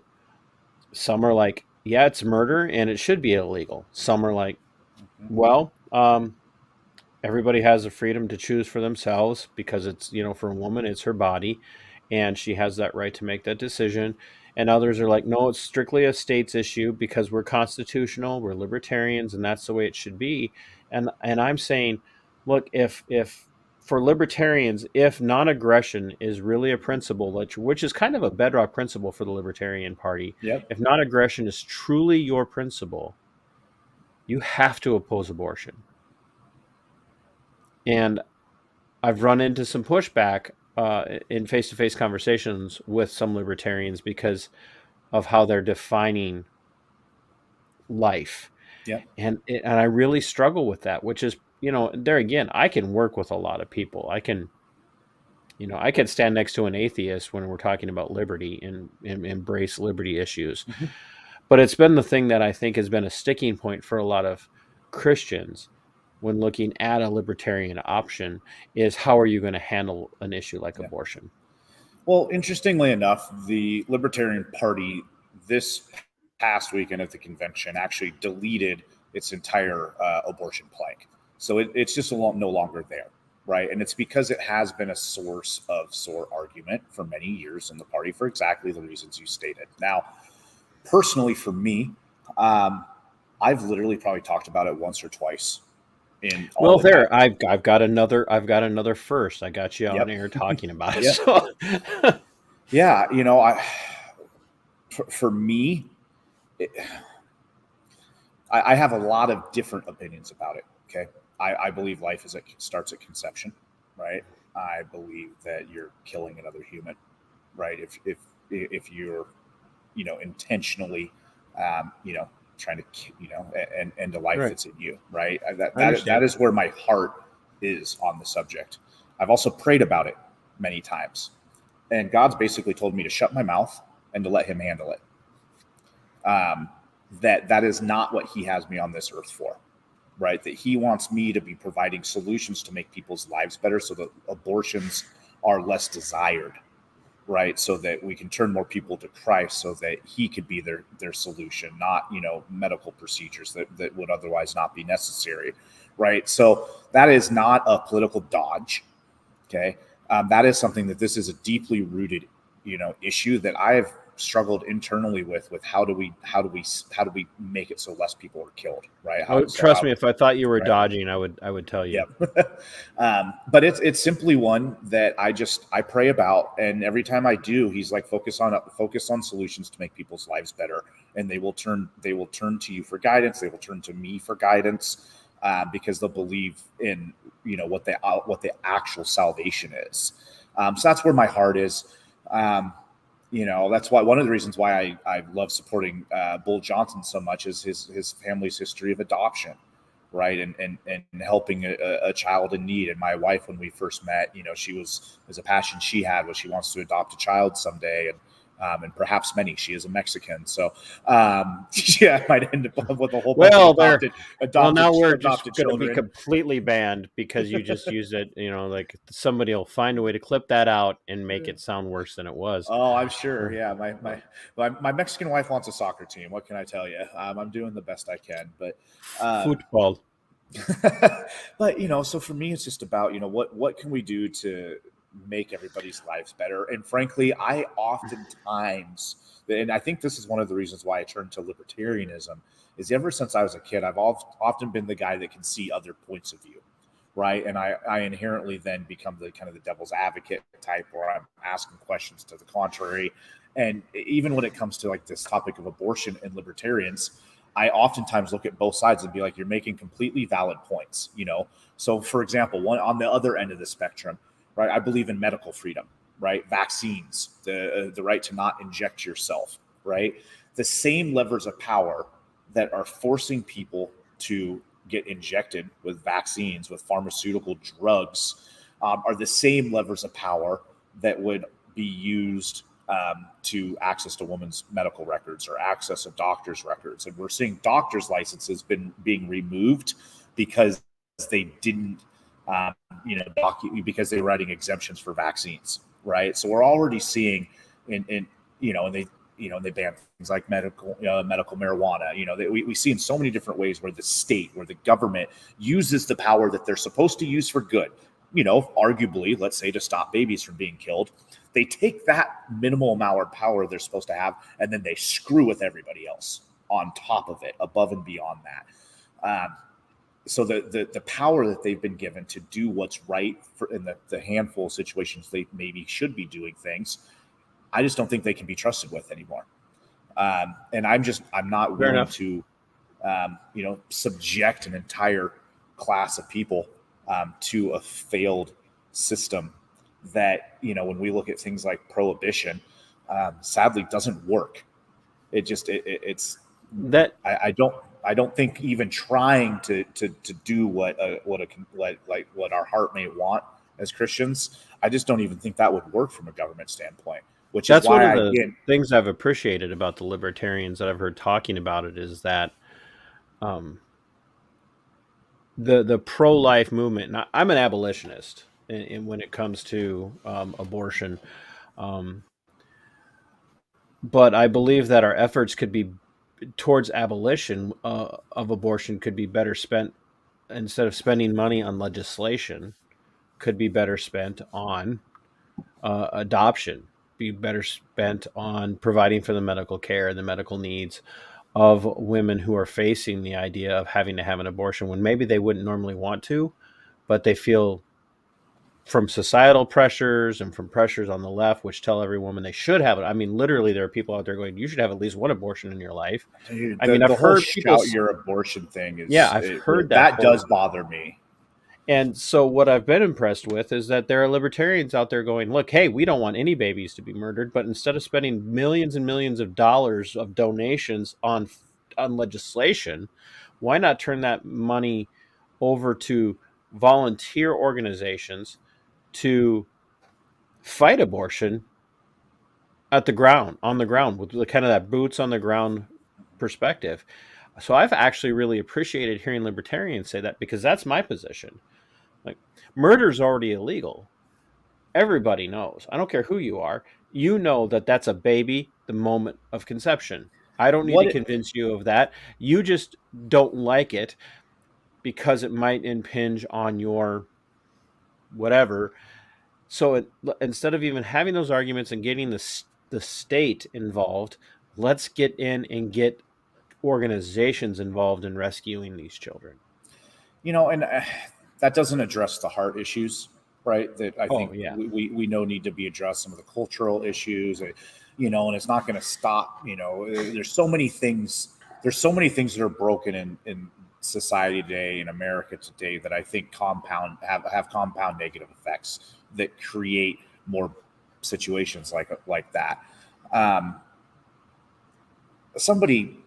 some are like, yeah, it's murder and it should be illegal. Some are like, well, everybody has the freedom to choose for themselves, because it's, for a woman, it's her body, and she has that right to make that decision. And others are like, no, it's strictly a state's issue because we're constitutional, we're libertarians, and that's the way it should be. And I'm saying, look, if for libertarians, if non-aggression is really a principle, which is kind of a bedrock principle for the Libertarian Party, Yep. if non-aggression is truly your principle, you have to oppose abortion. And I've run into some pushback in face-to-face conversations with some libertarians because of how they're defining life. Yeah. And I really struggle with that, which is, there again, I can work with a lot of people. I can stand next to an atheist when we're talking about liberty and embrace liberty issues. Mm-hmm. But it's been the thing that I think has been a sticking point for a lot of Christians when looking at a libertarian option, is how are you going to handle an issue like abortion? Well, interestingly enough, the Libertarian Party this past weekend at the convention actually deleted its entire abortion plank. So it's just no longer there, right? And it's because it has been a source of sore argument for many years in the party for exactly the reasons you stated. Now, personally for me, I've literally probably talked about it once or twice. Well, I've got another first. I got you on air talking about it. So. Yeah, for me, I have a lot of different opinions about it. Okay, I believe life starts at conception, right? I believe that you're killing another human, right? If you're, intentionally, trying to, end a life that's in you, right? That is where my heart is on the subject. I've also prayed about it many times, and God's basically told me to shut my mouth and to let him handle it. That is not what he has me on this earth for, right? That he wants me to be providing solutions to make people's lives better so that abortions are less desired, right? So that we can turn more people to Christ so that he could be their solution, not, medical procedures that would otherwise not be necessary, right? So that is not a political dodge, okay? That is something that this is a deeply rooted, issue that I have struggled internally with how do we make it so less people are killed, right? Trust me, if I thought you were dodging, I would tell you. Yeah. But it's simply one that I pray about, and every time I do, he's like, focus on solutions to make people's lives better, and they will turn to you for guidance. They will turn to me for guidance, because they'll believe in what the actual salvation is. So that's where my heart is. That's why one of the reasons why I love supporting Bull Johnson so much is his family's history of adoption, right? And helping a child in need. And my wife, when we first met, there's a passion she had was she wants to adopt a child someday, and perhaps many. She is a Mexican, so I might end up with a whole bunch of adopted. Now we're just going to be completely banned because you just used it. Like somebody will find a way to clip that out and make it sound worse than it was. Oh, I'm sure. Yeah, my Mexican wife wants a soccer team. What can I tell you? I'm doing the best I can, but football. But so for me, it's just about what can we do to make everybody's lives better. And frankly, I oftentimes, and I think this is one of the reasons why I turned to libertarianism, is ever since I was a kid, I've often been the guy that can see other points of view, right? And I inherently then become the kind of the devil's advocate type, where I'm asking questions to the contrary. And even when it comes to like this topic of abortion and libertarians, I oftentimes look at both sides and be like, you're making completely valid points, you know? So for example, one on the other end of the spectrum, right? I believe in medical freedom, right? Vaccines, the right to not inject yourself, right? The same levers of power that are forcing people to get injected with vaccines, with pharmaceutical drugs, are the same levers of power that would be used to access to women's medical records or access to doctors' records. And we're seeing doctors' licenses being removed because they didn't, because they were writing exemptions for vaccines, right? So we're already seeing and they ban things like medical marijuana. We see in so many different ways where the government uses the power that they're supposed to use for good, arguably, let's say, to stop babies from being killed. They take that minimal amount of power they're supposed to have, and then they screw with everybody else on top of it, above and beyond that. So the power that they've been given to do what's right in the handful of situations they maybe should be doing things, I just don't think they can be trusted with anymore. And I'm not Fair willing enough. to, subject an entire class of people to a failed system that, when we look at things like prohibition, sadly doesn't work. It's That I don't think even trying to do what our heart may want as Christians, I just don't even think that would work from a government standpoint. Which that's is one why of the things I've appreciated about the libertarians that I've heard talking about it, is that the pro-life movement. Now, I'm an abolitionist in when it comes to abortion, but I believe that our efforts could be towards abolition of abortion could be better spent, instead of spending money on legislation, could be better spent on adoption, be better spent on providing for the medical care and the medical needs of women who are facing the idea of having to have an abortion when maybe they wouldn't normally want to, but they feel from societal pressures and from pressures on the left, which tell every woman they should have it. I mean, literally, there are people out there going, "You should have at least one abortion in your life." Dude, I mean, I've the whole heard people. shout your abortion thing is, Yeah, I've heard that does bother me. And so what I've been impressed with is that there are libertarians out there going, look, hey, we don't want any babies to be murdered, but instead of spending millions and millions of dollars of donations on legislation, why not turn that money over to volunteer organizations to fight abortion on the ground, with the kind of that boots on the ground perspective. So I've actually really appreciated hearing libertarians say that, because that's my position. Like, murder is already illegal. Everybody knows. I don't care who you are. You know that that's a baby the moment of conception. I don't need to convince you of that. You just don't like it because it might impinge on your whatever. So instead of even having those arguments and getting the state involved, let's get in and get organizations involved in rescuing these children. And that doesn't address the heart issues, right? That I think we know need to be addressed. Some of the cultural issues, and it's not going to stop. There's so many things. There's so many things that are broken in society today, in America today, that I think have compound negative effects that create more situations like that. Somebody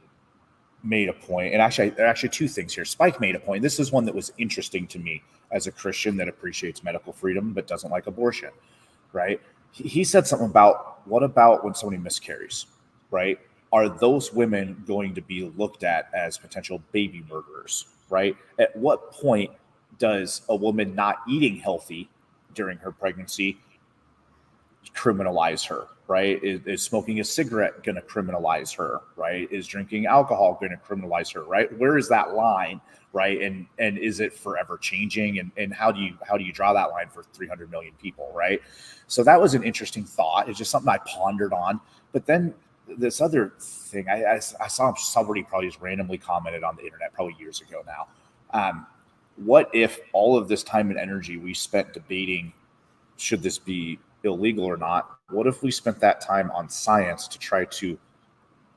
made a point, and there are actually two things here. Spike made a point. This is one that was interesting to me as a Christian that appreciates medical freedom but doesn't like abortion, right? He said something about, what about when somebody miscarries, right? Are those women going to be looked at as potential baby murderers, right? At what point does a woman not eating healthy during her pregnancy criminalize her, right? Is smoking a cigarette going to criminalize her, right? Is drinking alcohol going to criminalize her, right? Where is that line, right? And is it forever changing? And how do you draw that line for 300 million people, right? So that was an interesting thought. It's just something I pondered on. But then this other thing, I saw somebody probably just randomly commented on the internet probably years ago now. What if all of this time and energy we spent debating should this be illegal or not? What if we spent that time on science to try to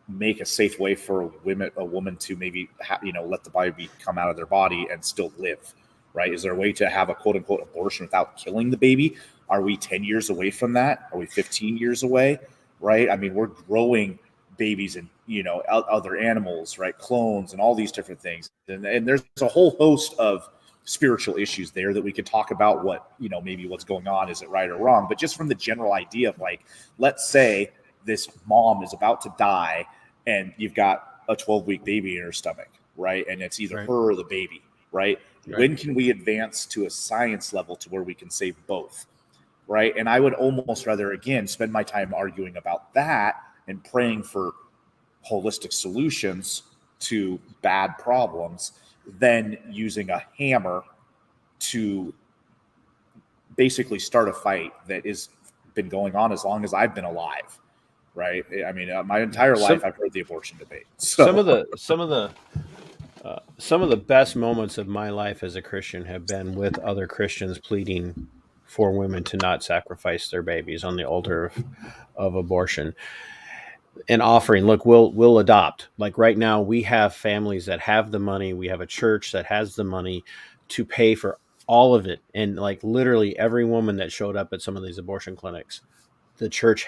make a safe way for a woman to maybe let the baby come out of their body and still live, right? Is there a way to have a quote unquote abortion without killing the baby? Are we 10 years away from that? Are we 15 years away? Right? I mean, we're growing babies and other animals, right? Clones and all these different things. And there's a whole host of spiritual issues there that we could talk about what, maybe what's going on, is it right or wrong? But just from the general idea of like, let's say this mom is about to die and you've got a 12-week baby in her stomach, right? And it's either her or the baby, right? When can we advance to a science level to where we can save both? Right. And I would almost rather, again, spend my time arguing about that and praying for holistic solutions to bad problems than using a hammer to basically start a fight that has been going on as long as I've been alive. Right. I mean, my entire life, I've heard the abortion debate. So. Some of the best moments of my life as a Christian have been with other Christians pleading for women to not sacrifice their babies on the altar of abortion, and offering, look, we'll adopt. Like right now, we have families that have the money. We have a church that has the money to pay for all of it. And like literally every woman that showed up at some of these abortion clinics, the church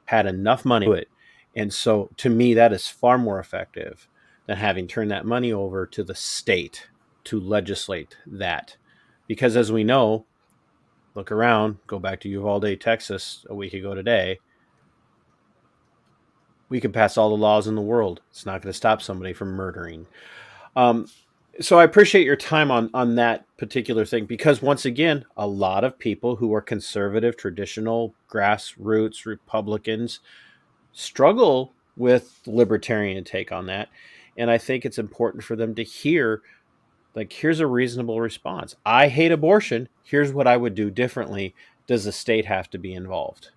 had enough money to it. And so to me, that is far more effective than having turned that money over to the state to legislate that. Because as we know, look around, go back to Uvalde, Texas a week ago today, we can pass all the laws in the world. It's not going to stop somebody from murdering. So I appreciate your time on that particular thing, because once again, a lot of people who are conservative, traditional, grassroots Republicans struggle with the libertarian take on that. And I think it's important for them to hear, like, here's a reasonable response. I hate abortion. Here's what I would do differently. Does the state have to be involved?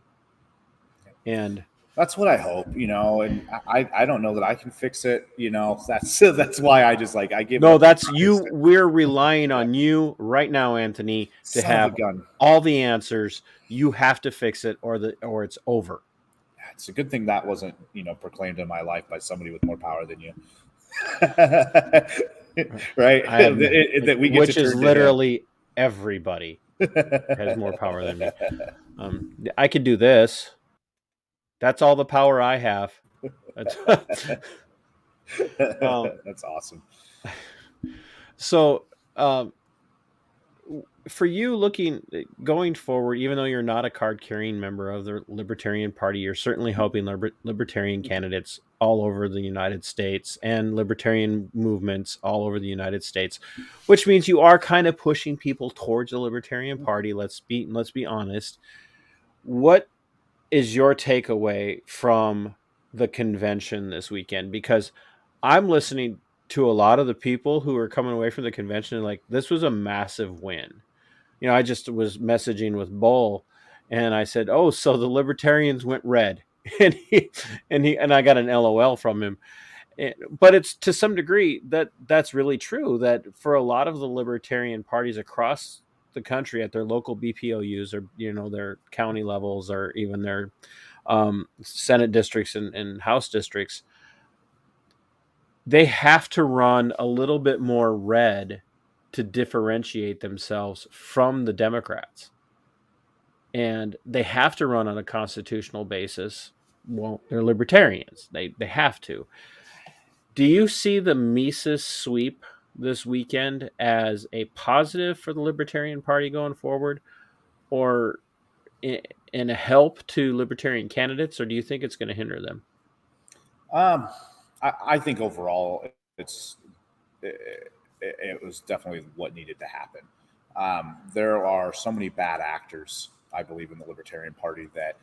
And that's what I hope, and I don't know that I can fix it. That's why I just I give. No, that's you. We're relying on you right now, Anthony, to have all the answers. You have to fix it or it's over. It's a good thing that wasn't, proclaimed in my life by somebody with more power than you. Right? That we get which is literally everybody has more power than me. I could do this. That's all the power I have. That's awesome. So, for you going forward, even though you're not a card-carrying member of the Libertarian Party, you're certainly helping libertarian candidates all over the United States and libertarian movements all over the United States, which means you are kind of pushing people towards the Libertarian Party. Let's be honest. What is your takeaway from the convention this weekend? Because I'm listening to a lot of the people who are coming away from the convention and like, this was a massive win. I just was messaging with Bull and I said, oh, so the libertarians went red. and I got an LOL from him. But it's to some degree that's really true, that for a lot of the libertarian parties across the country at their local BPOUs or, their county levels or even their Senate districts and House districts, they have to run a little bit more red to differentiate themselves from the Democrats. And they have to run on a constitutional basis. Well, they're libertarians. They have to. Do you see the Mises sweep this weekend as a positive for the Libertarian Party going forward, or in a help to libertarian candidates, or do you think it's going to hinder them? I think overall it was definitely what needed to happen. There are so many bad actors I believe, in the Libertarian Party that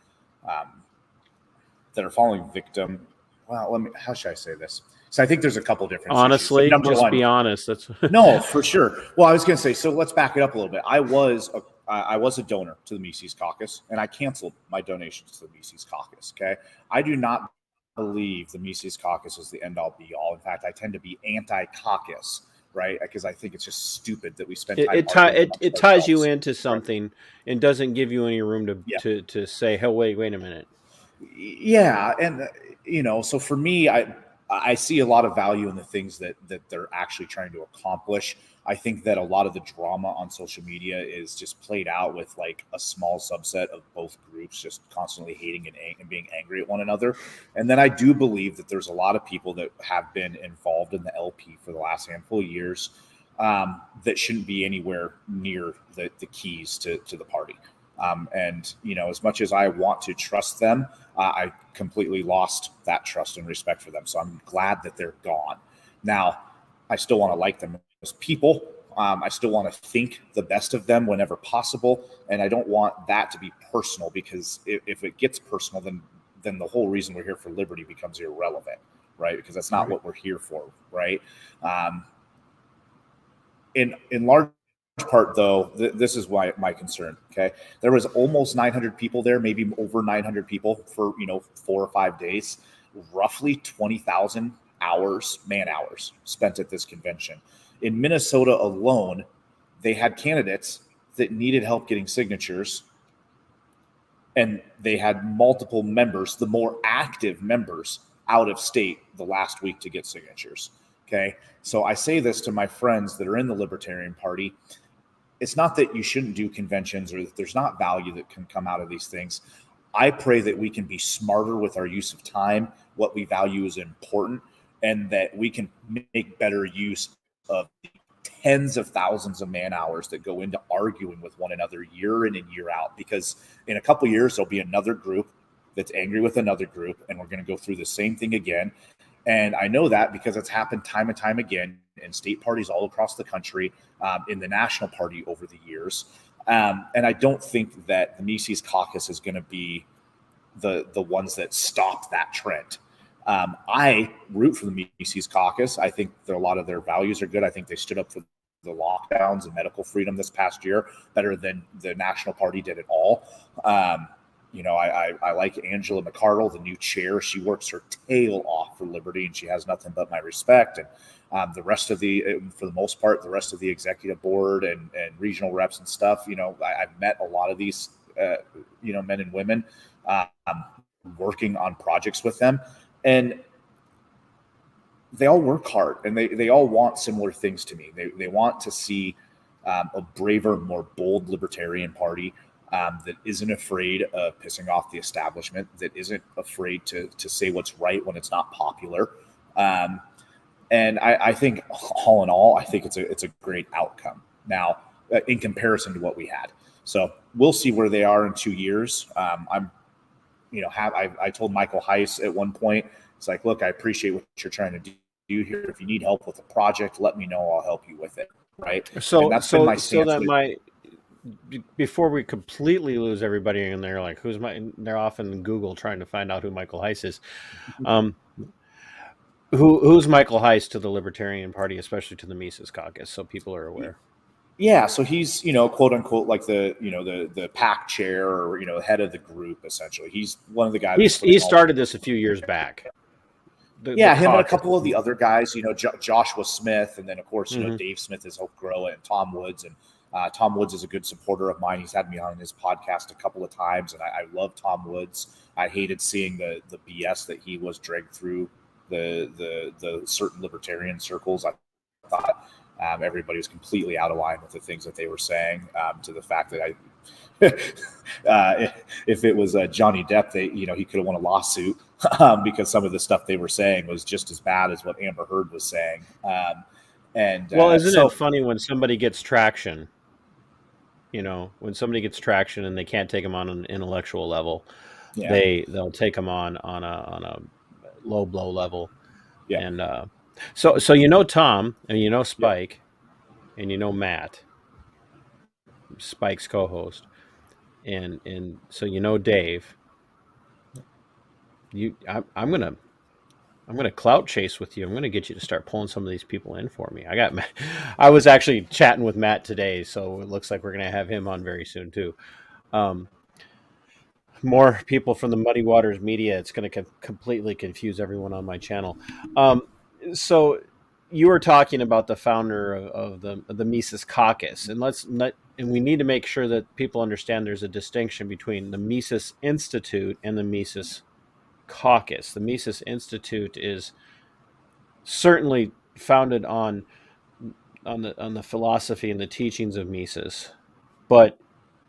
that are falling victim. Well, how should I say this? So I think there's a couple different issues. Honestly, Number just one, be honest. That's no, for sure. Well, I was going to say, so let's back it up a little bit. I was a donor to the Mises Caucus, and I canceled my donations to the Mises Caucus. Okay, I do not believe the Mises Caucus is the end all be all. In fact, I tend to be anti-caucus, right? Because I think it's just stupid that we spend time. It ties you into something and doesn't give you any room to say, "Hey, wait a minute." Yeah, and so for me, I see a lot of value in the things that they're actually trying to accomplish. I think that a lot of the drama on social media is just played out with like a small subset of both groups just constantly hating and being angry at one another. And then I do believe that there's a lot of people that have been involved in the LP for the last handful of years that shouldn't be anywhere near the keys to the party. And as much as I want to trust them, I completely lost that trust and respect for them. So I'm glad that they're gone. Now, I still want to like them as people. I still want to think the best of them whenever possible. And I don't want that to be personal, because if it gets personal, then the whole reason we're here for liberty becomes irrelevant, right? Because that's not what we're here for, right? In large part, though, this is why my concern. Okay, there was almost 900 people there, maybe over 900 people for 4 or 5 days, roughly 20,000 man hours spent at this convention. In Minnesota alone, they had candidates that needed help getting signatures, and they had multiple members, the more active members, out of state the last week to get signatures. Okay, so I say this to my friends that are in the Libertarian Party. It's not that you shouldn't do conventions or that there's not value that can come out of these things. I pray that we can be smarter with our use of time. What we value is important, and that we can make better use of tens of thousands of man hours that go into arguing with one another year in and year out. Because in a couple of years, there'll be another group that's angry with another group, and we're going to go through the same thing again. And I know that because it's happened time and time again in state parties all across the country, in the national party over the years. And I don't think that the Mises Caucus is going to be the ones that stop that trend. I root for the Mises Caucus. I think a lot of their values are good. I think they stood up for the lockdowns and medical freedom this past year better than the national party did at all. I like Angela McArdle, the new chair. She works her tail off for liberty, and she has nothing but my respect. And the rest of for the most part, the rest of the executive board and regional reps and stuff, I've met a lot of these, men and women, working on projects with them. And they all work hard, and they all want similar things to me. They want to see a braver, more bold Libertarian Party that isn't afraid of pissing off the establishment, that isn't afraid to say what's right when it's not popular. And I think, all in all, I think it's a great outcome now in comparison to what we had. So we'll see where they are in 2 years. I told Michael Heiss at one point, it's like, look, I appreciate what you're trying to do here. If you need help with a project, let me know. I'll help you with it. Right. So and that's been my stance. Before we completely lose everybody in there, like they're off in Google trying to find out who Michael Heiss is. Who's Michael Heiss to the Libertarian Party, especially to the Mises Caucus, so people are aware? Yeah, so he's quote unquote like the PAC chair or head of the group. Essentially, he's one of the guys. He started this a few years back. Him and a couple of the other guys. Joshua Smith, and then of course Dave Smith has helped grow it, and Tom Woods. And Tom Woods is a good supporter of mine. He's had me on his podcast a couple of times, and I love Tom Woods. I hated seeing the BS that he was dragged through the certain libertarian circles. I thought everybody was completely out of line with the things that they were saying, to the fact that if it was Johnny Depp, he could have won a lawsuit because some of the stuff they were saying was just as bad as what Amber Heard was saying. Isn't it funny when somebody gets traction? When somebody gets traction and they can't take them on an intellectual level, they'll take them on a low blow level. Yeah. And so Tom, and Spike, and Matt, Spike's co-host. And so Dave, I'm gonna clout chase with you. I'm gonna get you to start pulling some of these people in for me. I was actually chatting with Matt today, so it looks like we're gonna have him on very soon too. Um, more people from the Muddy Waters Media. It's going to completely confuse everyone on my channel. So you were talking about the founder of the Mises Caucus, and and we need to make sure that people understand there's a distinction between the Mises Institute and the Mises Caucus. The Mises Institute is certainly founded on the philosophy and the teachings of Mises, but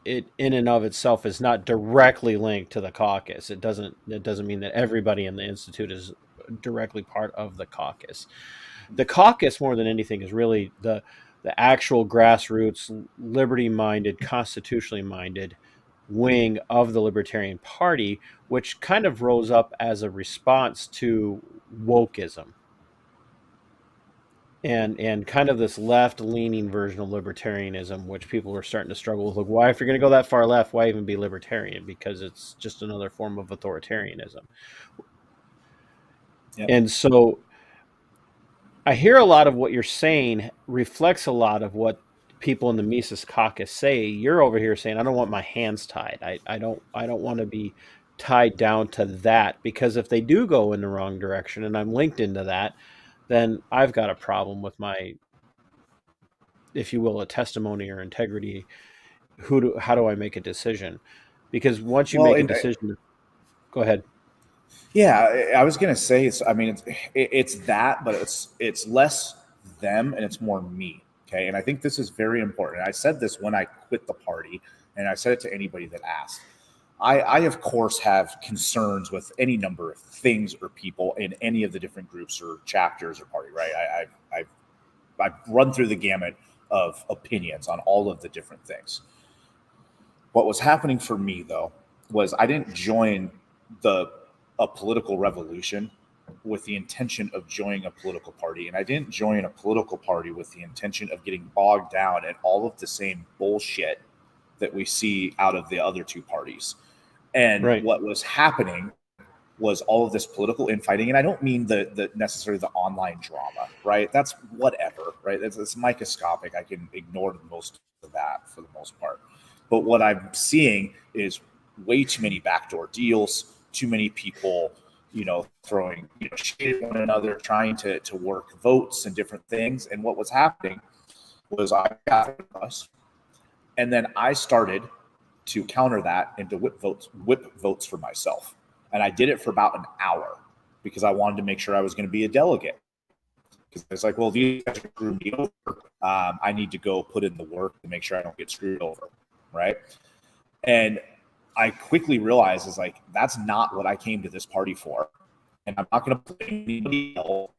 it in and of itself is not directly linked to the caucus. It doesn't mean that everybody in the institute is directly part of the caucus. The caucus, more than anything, is really the actual grassroots, liberty minded, constitutionally minded wing of the Libertarian Party, which kind of rose up as a response to wokeism and kind of this left-leaning version of libertarianism, which people were starting to struggle with. Like, why, if you're going to go that far left, why even be libertarian? Because it's just another form of authoritarianism. Yep. And so I hear a lot of what you're saying reflects a lot of what people in the Mises Caucus say. You're over here saying, I don't want my hands tied. I don't want to be tied down to that, because if they do go in the wrong direction and I'm linked into that, then I've got a problem with my, if you will, a testimony or integrity. How do I make a decision? Because once you make a decision, go ahead. Yeah, I was gonna say it's that, but it's less them and it's more me. Okay, and I think this is very important. I said this when I quit the party, and I said it to anybody that asked. I of course have concerns with any number of things or people in any of the different groups or chapters or party. Right? I've run through the gamut of opinions on all of the different things. What was happening for me though was I didn't join a political revolution with the intention of joining a political party, and I didn't join a political party with the intention of getting bogged down in all of the same bullshit that we see out of the other two parties. And Right. What was happening was all of this political infighting, and I don't mean the necessarily the online drama, right? That's whatever, right? It's microscopic. I can ignore most of that for the most part. But what I'm seeing is way too many backdoor deals, too many people, throwing shade at one another, trying to work votes and different things. And what was happening was I got us, and then I started to counter that and to whip votes for myself. And I did it for about an hour because I wanted to make sure I was going to be a delegate. Because it's like, well, these guys screw me over. I need to go put in the work to make sure I don't get screwed over, right? And I quickly realized is like, that's not what I came to this party for. And I'm not going to blame anybody else.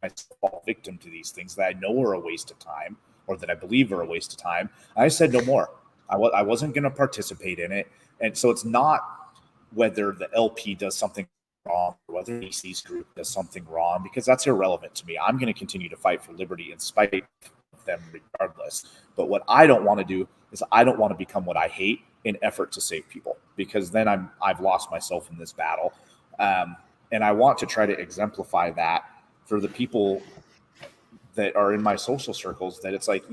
I fall victim to these things that I know are a waste of time, or that I believe are a waste of time. I said no more. I wasn't going to participate in it. And so it's not whether the LP does something wrong or whether the EC's group does something wrong, because that's irrelevant to me. I'm going to continue to fight for liberty in spite of them regardless. But what I don't want to do is I don't want to become what I hate in effort to save people, because then I've lost myself in this battle. And I want to try to exemplify that for the people that are in my social circles, that it's like,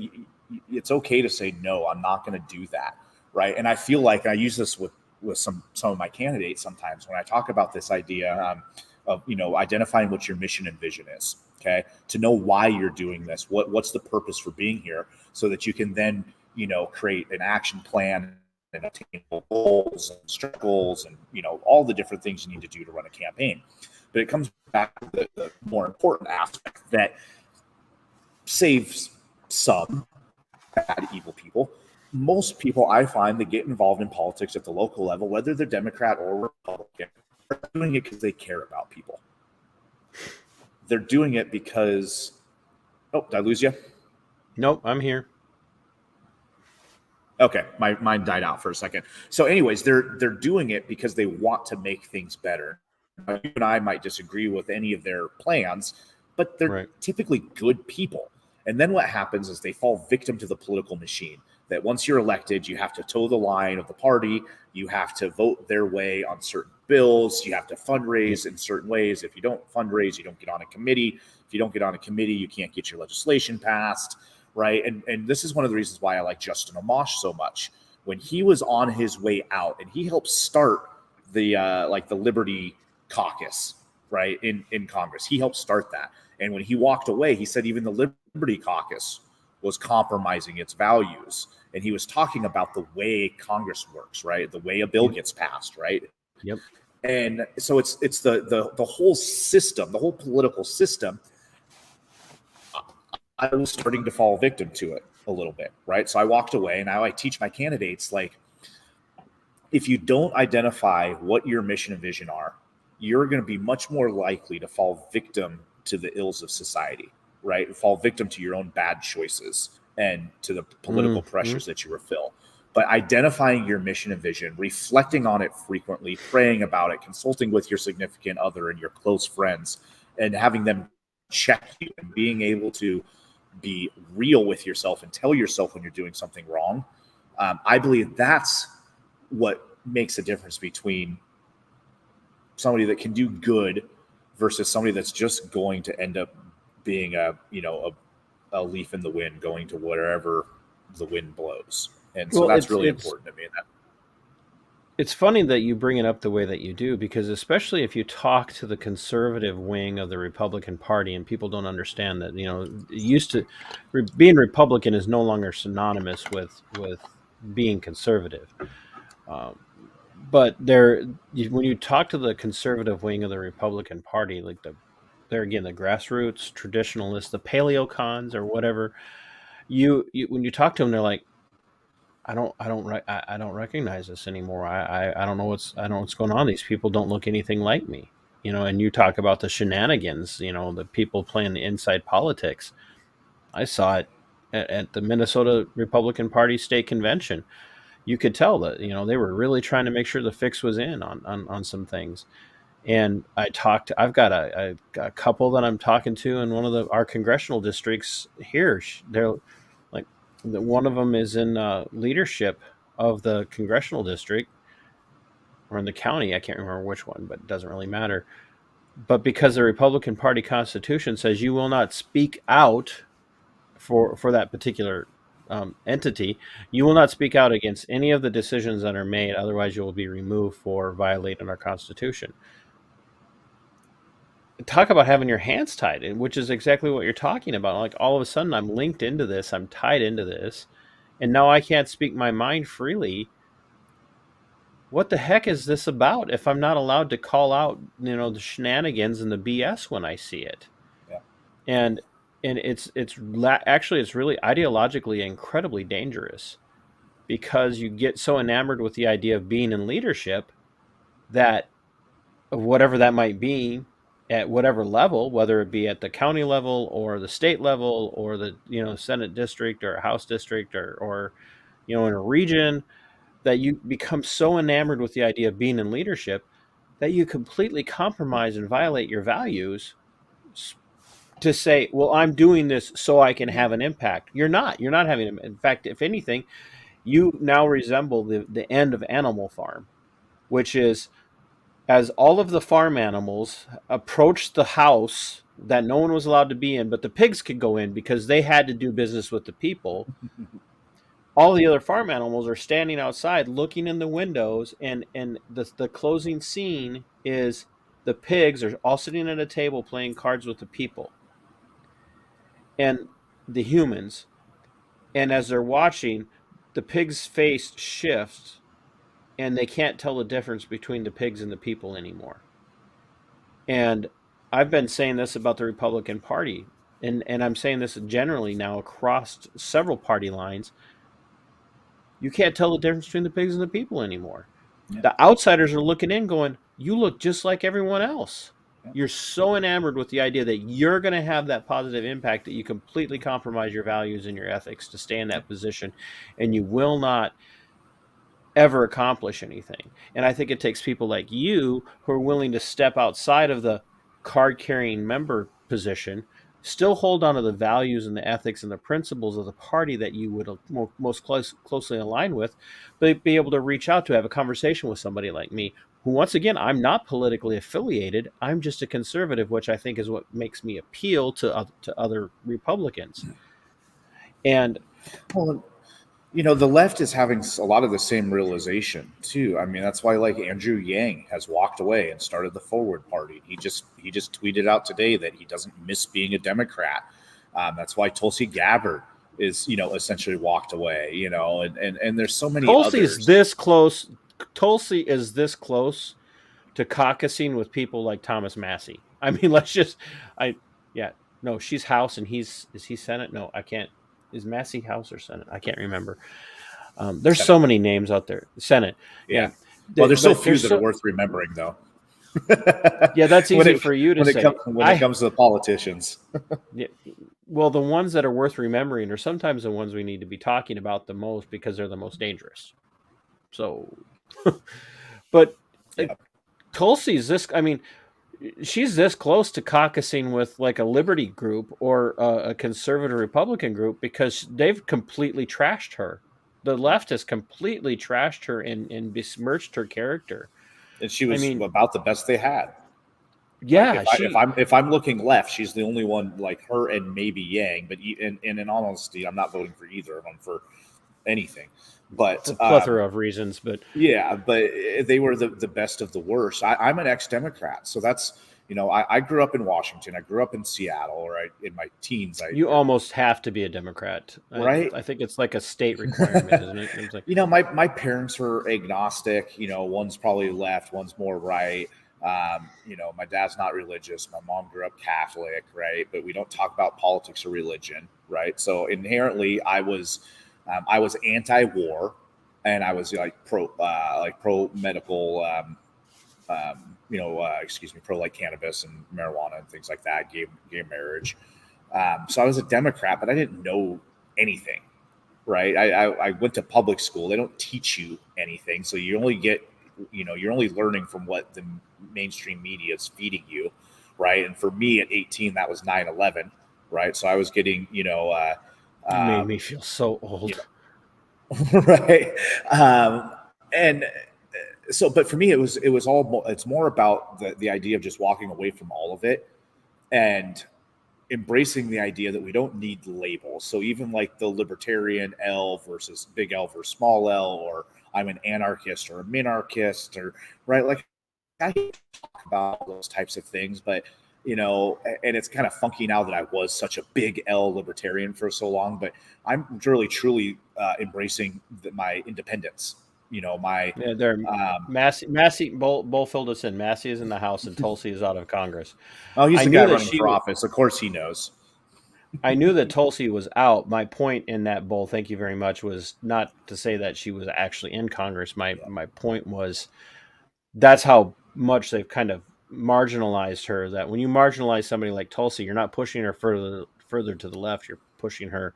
it's okay to say, no, I'm not going to do that. Right. And I feel like I use this with some of my candidates sometimes when I talk about this idea of, identifying what your mission and vision is. Okay. To know why you're doing this, what's the purpose for being here, so that you can then, create an action plan and attainable goals and stretch goals and, all the different things you need to do to run a campaign. But it comes back to the more important aspect that saves some bad, evil people. Most people I find that get involved in politics at the local level, whether they're Democrat or Republican, are doing it because they care about people. They're doing it because, did I lose you? Nope, I'm here. Okay, my mind died out for a second. So anyways, they're doing it because they want to make things better. Now, you and I might disagree with any of their plans, but they're typically good people. And then what happens is they fall victim to the political machine. that once you're elected, you have to toe the line of the party. You have to vote their way on certain bills. You have to fundraise in certain ways. If you don't fundraise, you don't get on a committee. If you don't get on a committee, you can't get your legislation passed, right? And this is one of the reasons why I like Justin Amash so much. When he was on his way out, and he helped start the the Liberty Caucus, right, in Congress. He helped start that. And when he walked away, he said even the Liberty Caucus was compromising its values. And he was talking about the way Congress works, right? The way a bill gets passed, right? Yep. And so it's the whole system, the whole political system. I was starting to fall victim to it a little bit, right? So I walked away, and now I teach my candidates, like, if you don't identify what your mission and vision are, you're going to be much more likely to fall victim to the ills of society, right? Fall victim to your own bad choices and to the political pressures that you fulfill. But identifying your mission and vision, reflecting on it frequently, praying about it, consulting with your significant other and your close friends, and having them check you, and being able to be real with yourself and tell yourself when you're doing something wrong. I believe that's what makes a difference between somebody that can do good versus somebody that's just going to end up being a leaf in the wind, going to wherever the wind blows. And so that's really important to me. It's funny that you bring it up the way that you do, because especially if you talk to the conservative wing of the Republican Party, and people don't understand that, being Republican is no longer synonymous with being conservative. But when you talk to the conservative wing of the Republican Party, like the grassroots traditionalists, the paleocons or whatever, when you talk to them, they're like, I don't recognize this anymore. I don't know what's going on. These people don't look anything like me, and you talk about the shenanigans, the people playing the inside politics. I saw it at the Minnesota Republican Party state convention. You could tell that, they were really trying to make sure the fix was in on some things. And I've got a couple that I'm talking to in one of our congressional districts here. They're like, one of them is in leadership of the congressional district, or in the county. I can't remember which one, but it doesn't really matter. But because the Republican Party Constitution says you will not speak out for that particular entity, you will not speak out against any of the decisions that are made. Otherwise, you will be removed for violating our Constitution. Talk about having your hands tied, which is exactly what you're talking about. Like, all of a sudden, I'm linked into this, I'm tied into this, and now I can't speak my mind freely. What the heck is this about if I'm not allowed to call out, the shenanigans and the BS when I see it? Yeah. And it's really ideologically incredibly dangerous, because you get so enamored with the idea of being in leadership that whatever that might be, at whatever level, whether it be at the county level or the state level or the Senate district or a House district or in a region, that you become so enamored with the idea of being in leadership that you completely compromise and violate your values to say, well, I'm doing this so I can have an impact. You're not having an. In fact, if anything, you now resemble the end of Animal Farm, which is, as all of the farm animals approached the house that no one was allowed to be in, but the pigs could go in because they had to do business with the people. All the other farm animals are standing outside looking in the windows, and the closing scene is the pigs are all sitting at a table playing cards with the people and the humans. And as they're watching, the pig's face shifts, and they can't tell the difference between the pigs and the people anymore. And I've been saying this about the Republican Party, and I'm saying this generally now across several party lines. You can't tell the difference between the pigs and the people anymore. Yeah. The outsiders are looking in going, you look just like everyone else. Yeah. You're so enamored with the idea that you're going to have that positive impact that you completely compromise your values and your ethics to stay in that position, and you will not ever accomplish anything. And I think it takes people like you who are willing to step outside of the card-carrying member position, still hold on to the values and the ethics and the principles of the party that you would most closely align with, but be able to reach out to have a conversation with somebody like me, who, once again, I'm not politically affiliated. I'm just a conservative, which I think is what makes me appeal to other Republicans. And Well, the left is having a lot of the same realization too. I mean, that's why like Andrew Yang has walked away and started the Forward Party. He just tweeted out today that he doesn't miss being a Democrat. That's why Tulsi Gabbard is essentially walked away. And there's so many Tulsi others. is this close. Tulsi is this close to caucusing with people like Thomas Massey. I mean, no, she's House and is he Senate? No, I can't. Is Massey House or Senate? I can't remember. There's Senate. So many names out there. Senate. Yeah. Well, there's so few that are worth remembering, though. Yeah, that's easy for you to say. When it comes to the politicians. Yeah, well, the ones that are worth remembering are sometimes the ones we need to be talking about the most because they're the most dangerous. So, but Yeah. Tulsi's this. I mean, she's this close to caucusing with like a liberty group or a conservative Republican group because they've completely trashed her. The left has completely trashed her and besmirched her character. And she was about the best they had. Yeah, like if I'm looking left, she's the only one, like her and maybe Yang. But in all honesty, I'm not voting for either of them for anything. But a plethora of reasons, but they were the best of the worst. I'm an ex-Democrat, so that's I grew up in Washington. I grew up in Seattle, right? In my teens, you almost have to be a Democrat, right? I think it's like a state requirement, isn't it? It's like, my parents were agnostic. One's probably left, one's more right. My dad's not religious. My mom grew up Catholic, right? But we don't talk about politics or religion, right? So inherently, I was anti-war, and I was pro medical, pro like cannabis and marijuana and things like that, gay marriage. So I was a Democrat, but I didn't know anything, right? I went to public school. They don't teach you anything, so you only get, you're only learning from what the mainstream media is feeding you, right? And for me at 18, that was 9/11, right? So I was getting, you made me feel so old. Right. And so, but for me, it's more about the idea of just walking away from all of it and embracing the idea that we don't need labels. So even like the libertarian L versus big L versus small L, or I'm an anarchist or a minarchist, or right. Like I talk about those types of things, but and it's kind of funky now that I was such a big L libertarian for so long, but I'm really, truly embracing my independence. They're Massey both filled us in. Massey is in the House and Tulsi is out of Congress. Oh, he's the guy running for office. Of course he knows. I knew that Tulsi was out. My point in that bowl, thank you very much, was not to say that she was actually in Congress. My point was that's how much they've kind of marginalized her, that when you marginalize somebody like Tulsi, you're not pushing her further to the left, you're pushing her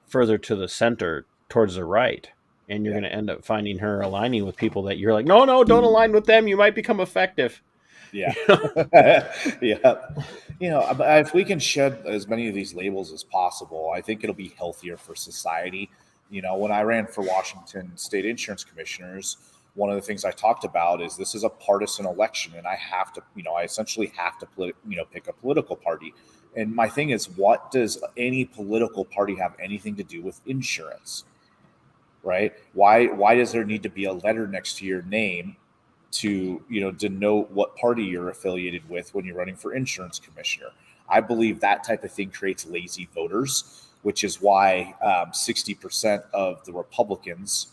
further to the center towards the right, and you're going to end up finding her aligning with people that you're like, no, don't align with them, you might become effective. Yeah. If we can shed as many of these labels as possible, I think it'll be healthier for society. When I ran for Washington State Insurance Commissioners, one of the things I talked about is this is a partisan election, and I have to, I essentially have to, pick a political party. And my thing is, what does any political party have anything to do with insurance, right? Why does there need to be a letter next to your name to, denote what party you're affiliated with when you're running for insurance commissioner? I believe that type of thing creates lazy voters, which is why 60% of the Republicans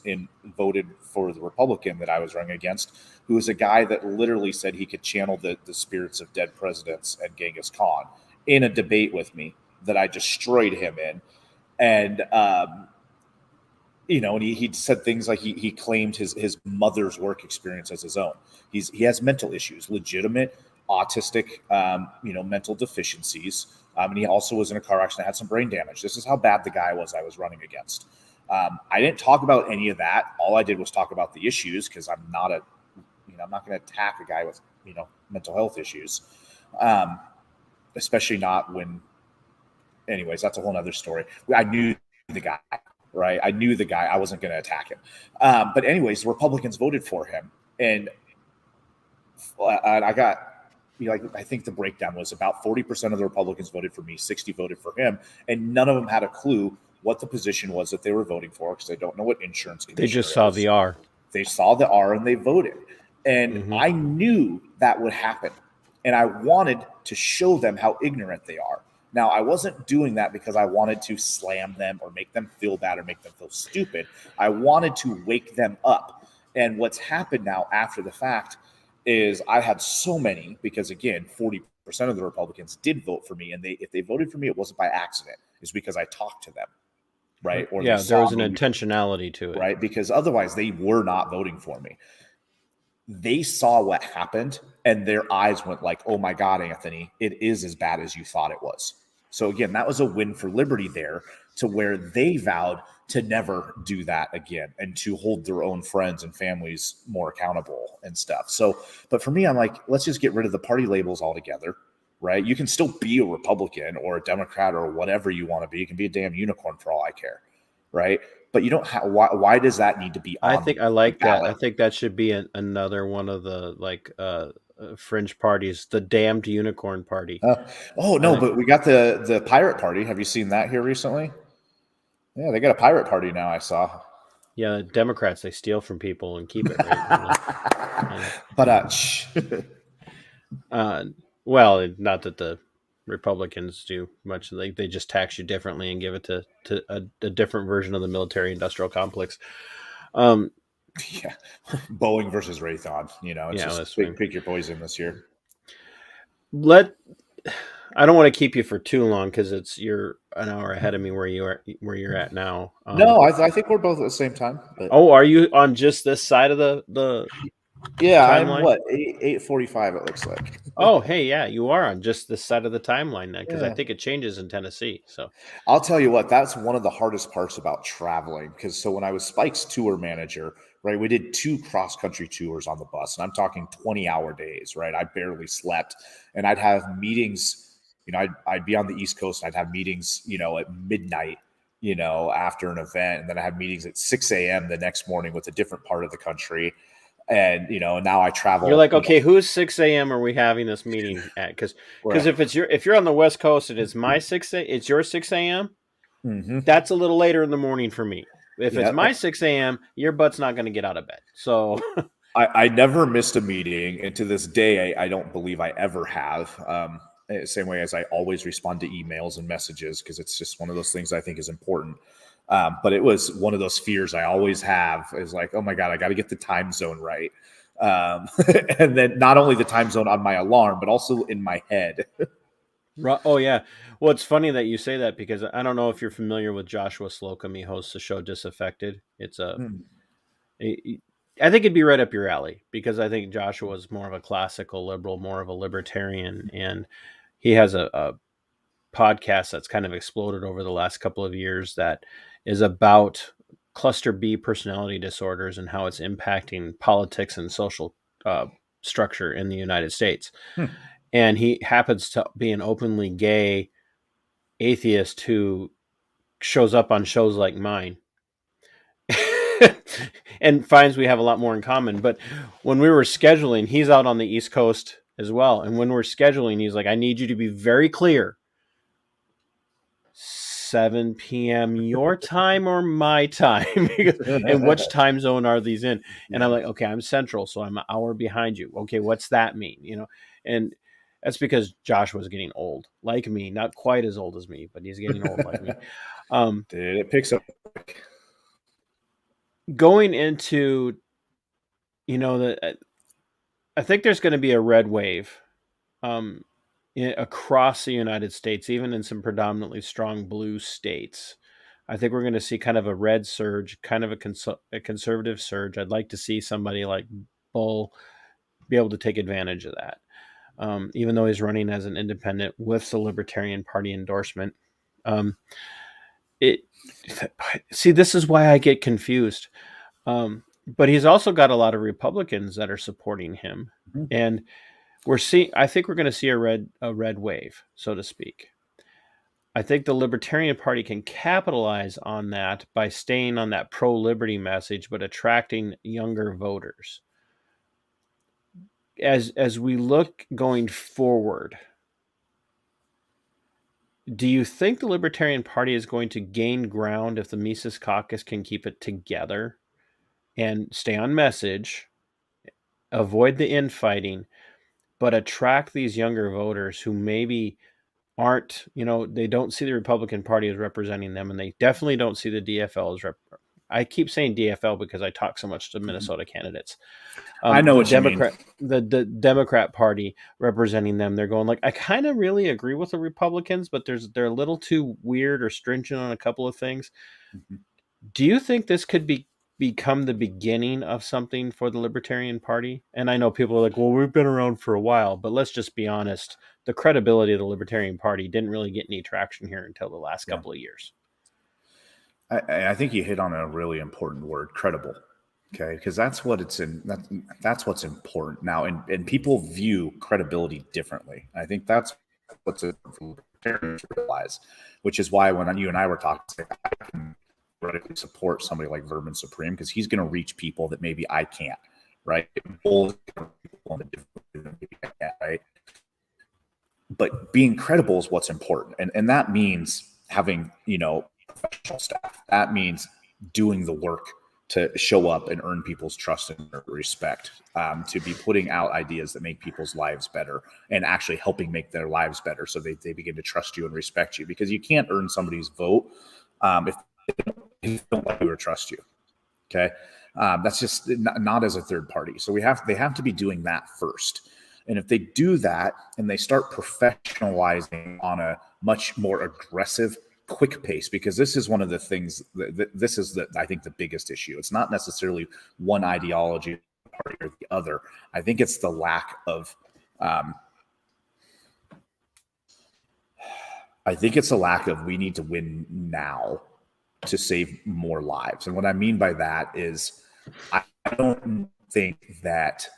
voted for the Republican that I was running against, who is a guy that literally said he could channel the spirits of dead presidents and Genghis Khan in a debate with me that I destroyed him in. And, and he said things like he claimed his mother's work experience as his own. He has mental issues, legitimate autistic, mental deficiencies. And he also was in a car accident, had some brain damage. This is how bad the guy was I was running against. I didn't talk about any of that. All I did was talk about the issues, because I'm not going to attack a guy with, mental health issues. Especially not when, anyways, that's a whole other story. I knew the guy, right? I knew the guy. I wasn't going to attack him. But anyways, the Republicans voted for him, and I got, I think the breakdown was about 40% of the Republicans voted for me, 60 voted for him, and none of them had a clue what the position was that they were voting for because they don't know what insurance commissioner They just saw is. the R. They saw the R and they voted. And I knew that would happen. And I wanted to show them how ignorant they are. Now, I wasn't doing that because I wanted to slam them or make them feel bad or make them feel stupid. I wanted to wake them up. And what's happened now after the fact is I had so many, because again, 40% of the Republicans did vote for me. And if they voted for me, it wasn't by accident. It's because I talked to them. Right? Or yeah, there was an intentionality to it. Right? Because otherwise they were not voting for me. They saw what happened and their eyes went like, oh my God, Anthony, it is as bad as you thought it was. So again, that was a win for liberty there, to where they vowed to never do that again and to hold their own friends and families more accountable and stuff. So, but for me, I'm like, let's just get rid of the party labels altogether, right? You can still be a Republican or a Democrat or whatever you want to be. You can be a damn unicorn for all I care, right? But you don't have, why does that need to be on I think I like that. ballot? I think that should be another one of the fringe parties, the damned unicorn party. Oh no, but we got the pirate party. Have you seen that here recently? Yeah, they got a pirate party now. I saw. Yeah, Democrats, they steal from people and keep it. Right? But well, not that the Republicans do much. They just tax you differently and give it to a different version of the military-industrial complex. yeah, Boeing versus Raytheon. It's just pick your poison this year. I don't want to keep you for too long because you're an hour ahead of me where you're at now. No, I think we're both at the same time. But... Oh, are you on just this side of the Yeah, timeline? I'm what 8:45. It looks like. Oh, hey, yeah, you are on just this side of the timeline now because I think it changes in Tennessee. So I'll tell you what, that's one of the hardest parts about traveling. Because when I was Spike's tour manager, right, we did 2 cross-country tours on the bus, and I'm talking 20-hour days, right? I barely slept, and I'd have meetings. I'd be on the East Coast, and I'd have meetings, at midnight, after an event, and then I have meetings at 6 a.m. the next morning with a different part of the country. And and now I travel. You're like, okay, whose 6 a.m. are we having this meeting at? Because if you're on the West Coast, it's your 6 a.m. Mm-hmm. That's a little later in the morning for me. If it's my 6 a.m., your butt's not going to get out of bed. So I never missed a meeting, and to this day, I don't believe I ever have. Same way as I always respond to emails and messages, because it's just one of those things I think is important. But it was one of those fears I always have, is like, oh my God, I got to get the time zone right. And then not only the time zone on my alarm, but also in my head. Oh, yeah. Well, it's funny that you say that, because I don't know if you're familiar with Joshua Slocum. He hosts the show Disaffected. It's I think it'd be right up your alley, because I think Joshua is more of a classical liberal, more of a libertarian, and he has a podcast that's kind of exploded over the last couple of years that is about cluster B personality disorders and how it's impacting politics and social structure in the United States. And he happens to be an openly gay atheist who shows up on shows like mine and finds we have a lot more in common. But when we were scheduling, he's out on the East Coast as well. And when we're scheduling, he's like, I need you to be very clear. 7 p.m. your time or my time? And which time zone are these in? And I'm like, okay, I'm central, so I'm an hour behind you. Okay, what's that mean? And that's because Josh was getting old, like me, not quite as old as me, but he's getting old like me. Dude, it picks up. Going into, I think there's going to be a red wave across the United States, even in some predominantly strong blue states. I think we're going to see kind of a red surge, kind of a conservative surge. I'd like to see somebody like Bull be able to take advantage of that. Even though he's running as an independent with the Libertarian Party endorsement. See, this is why I get confused. But he's also got a lot of Republicans that are supporting him. Mm-hmm. And I think we're going to see a red wave, so to speak. I think the Libertarian Party can capitalize on that by staying on that pro-liberty message, but attracting younger voters. As we look going forward, do you think the Libertarian Party is going to gain ground if the Mises Caucus can keep it together and stay on message, avoid the infighting, but attract these younger voters who maybe aren't, they don't see the Republican Party as representing them, and they definitely don't see the DFL as I keep saying DFL because I talk so much to Minnesota candidates. I know the what you mean. the Democrat Party representing them, they're going like, I kind of really agree with the Republicans, but they're a little too weird or stringent on a couple of things. Do you think this could become the beginning of something for the Libertarian Party? And I know people are like, well, we've been around for a while, but let's just be honest. The credibility of the Libertarian Party didn't really get any traction here until the last couple of years. I think you hit on a really important word, credible. Okay, because that's what it's in. That's what's important now, and people view credibility differently. I think that's what's important for libertarians to realize, which is why when you and I were talking, I can radically support somebody like Vermin Supreme because he's going to reach people that maybe I can't. Right? Right? But being credible is what's important, and that means having professional staff. That means doing the work to show up and earn people's trust and respect, to be putting out ideas that make people's lives better and actually helping make their lives better so they begin to trust you and respect you, because you can't earn somebody's vote if they don't like you or trust you. Okay. That's just not as a third party. So they have to be doing that first. And if they do that and they start professionalizing on a much more aggressive, quick pace, because this is one of the things I think the biggest issue. It's not necessarily one ideology party or the other. I think it's the lack of we need to win now to save more lives. And what I mean by that is I don't think that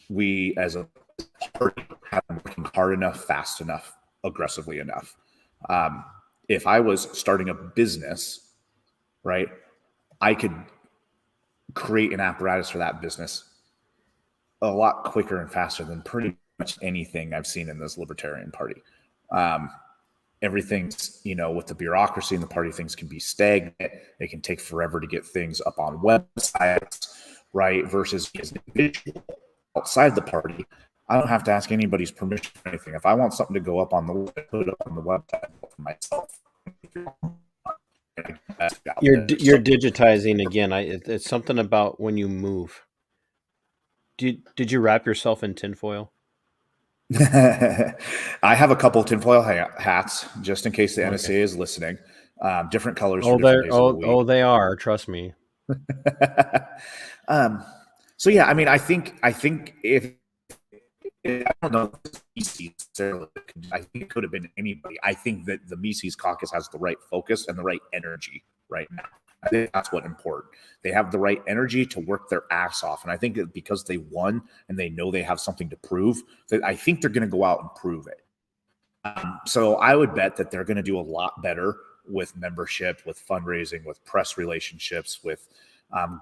we as a party have been working hard enough, fast enough, aggressively enough. If I was starting a business, right, I could create an apparatus for that business a lot quicker and faster than pretty much anything I've seen in this Libertarian Party. Everything's, with the bureaucracy in the party, things can be stagnant. It can take forever to get things up on websites, right? Versus as an individual outside the party, I don't have to ask anybody's permission for anything. If I want something to go up on the website, put it up on the website for myself. You're digitizing again. It's something about when you move. Did you wrap yourself in tinfoil? I have a couple tinfoil hats just in case the NSA is listening. Different colors. They are. Trust me. So yeah, I mean, I think if I don't know, I think it could have been anybody. I think that the Mises Caucus has the right focus and the right energy right now. I think that's what's important. They have the right energy to work their ass off. And I think that because they won and they know they have something to prove, that I think they're going to go out and prove it. So I would bet that they're going to do a lot better with membership, with fundraising, with press relationships, with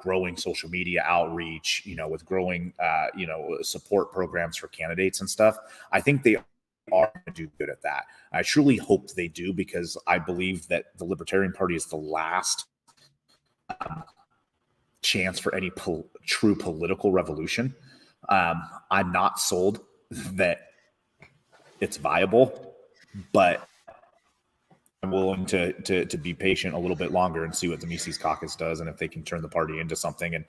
growing social media outreach, with growing, support programs for candidates and stuff. I think they are going to do good at that. I truly hope they do, because I believe that the Libertarian Party is the last chance for any true political revolution. I'm not sold that it's viable, but I'm willing to be patient a little bit longer and see what the Mises Caucus does and if they can turn the party into something. And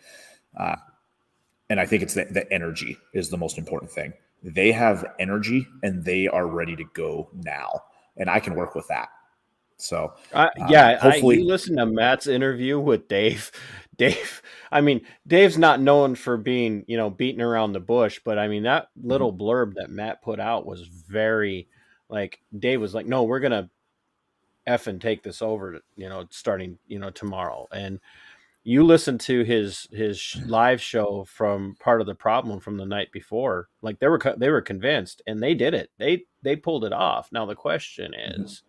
I think it's the energy is the most important thing. They have energy and they are ready to go now, and I can work with that. So hopefully, you listen to Matt's interview with Dave. Dave's not known for being, beating around the bush, but I mean, that little blurb that Matt put out was very, Dave was like, no, we're going to effing take this over, starting, tomorrow. And you listen to his live show from Part of the Problem from the night before, they were convinced, and they did it. They pulled it off. Now the question is,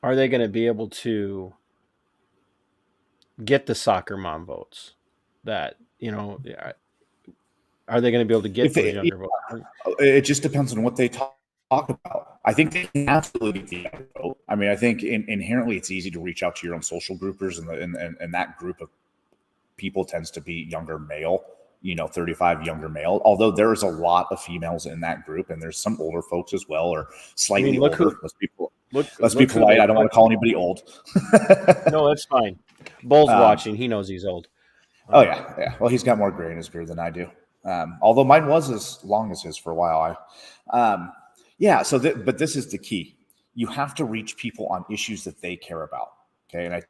are they going to be able to get the soccer mom votes? That, are they going to be able to get If those it, younger votes? it just depends on what they talk about. I think they can absolutely get the younger vote. I mean, I think inherently it's easy to reach out to your own social groupers, and that group of people tends to be younger male, 35 younger male. Although there's a lot of females in that group, and there's some older folks as well, or slightly look older. Let's be who polite. I don't want to call anybody old. No, that's fine. Bull's watching. He knows he's old. Oh yeah. Well, he's got more gray in his beard than I do. Although mine was as long as his for a while. But this is the key. You have to reach people on issues that they care about. Okay, and I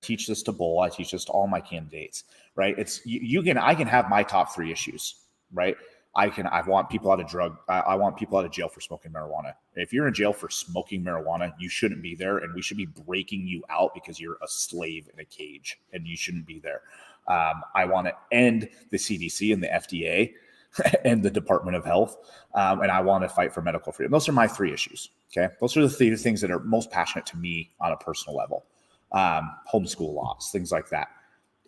teach this to Bull. I teach this to all my candidates. Right? It's I can have my top 3 issues. Right? I want people out of I want people out of jail for smoking marijuana. If you're in jail for smoking marijuana, you shouldn't be there, and we should be breaking you out because you're a slave in a cage, and you shouldn't be there. I want to end the CDC and the FDA and the Department of Health, and I want to fight for medical freedom. Those are my 3 issues. Okay, those are the 3 things that are most passionate to me on a personal level. Homeschool laws, things like that.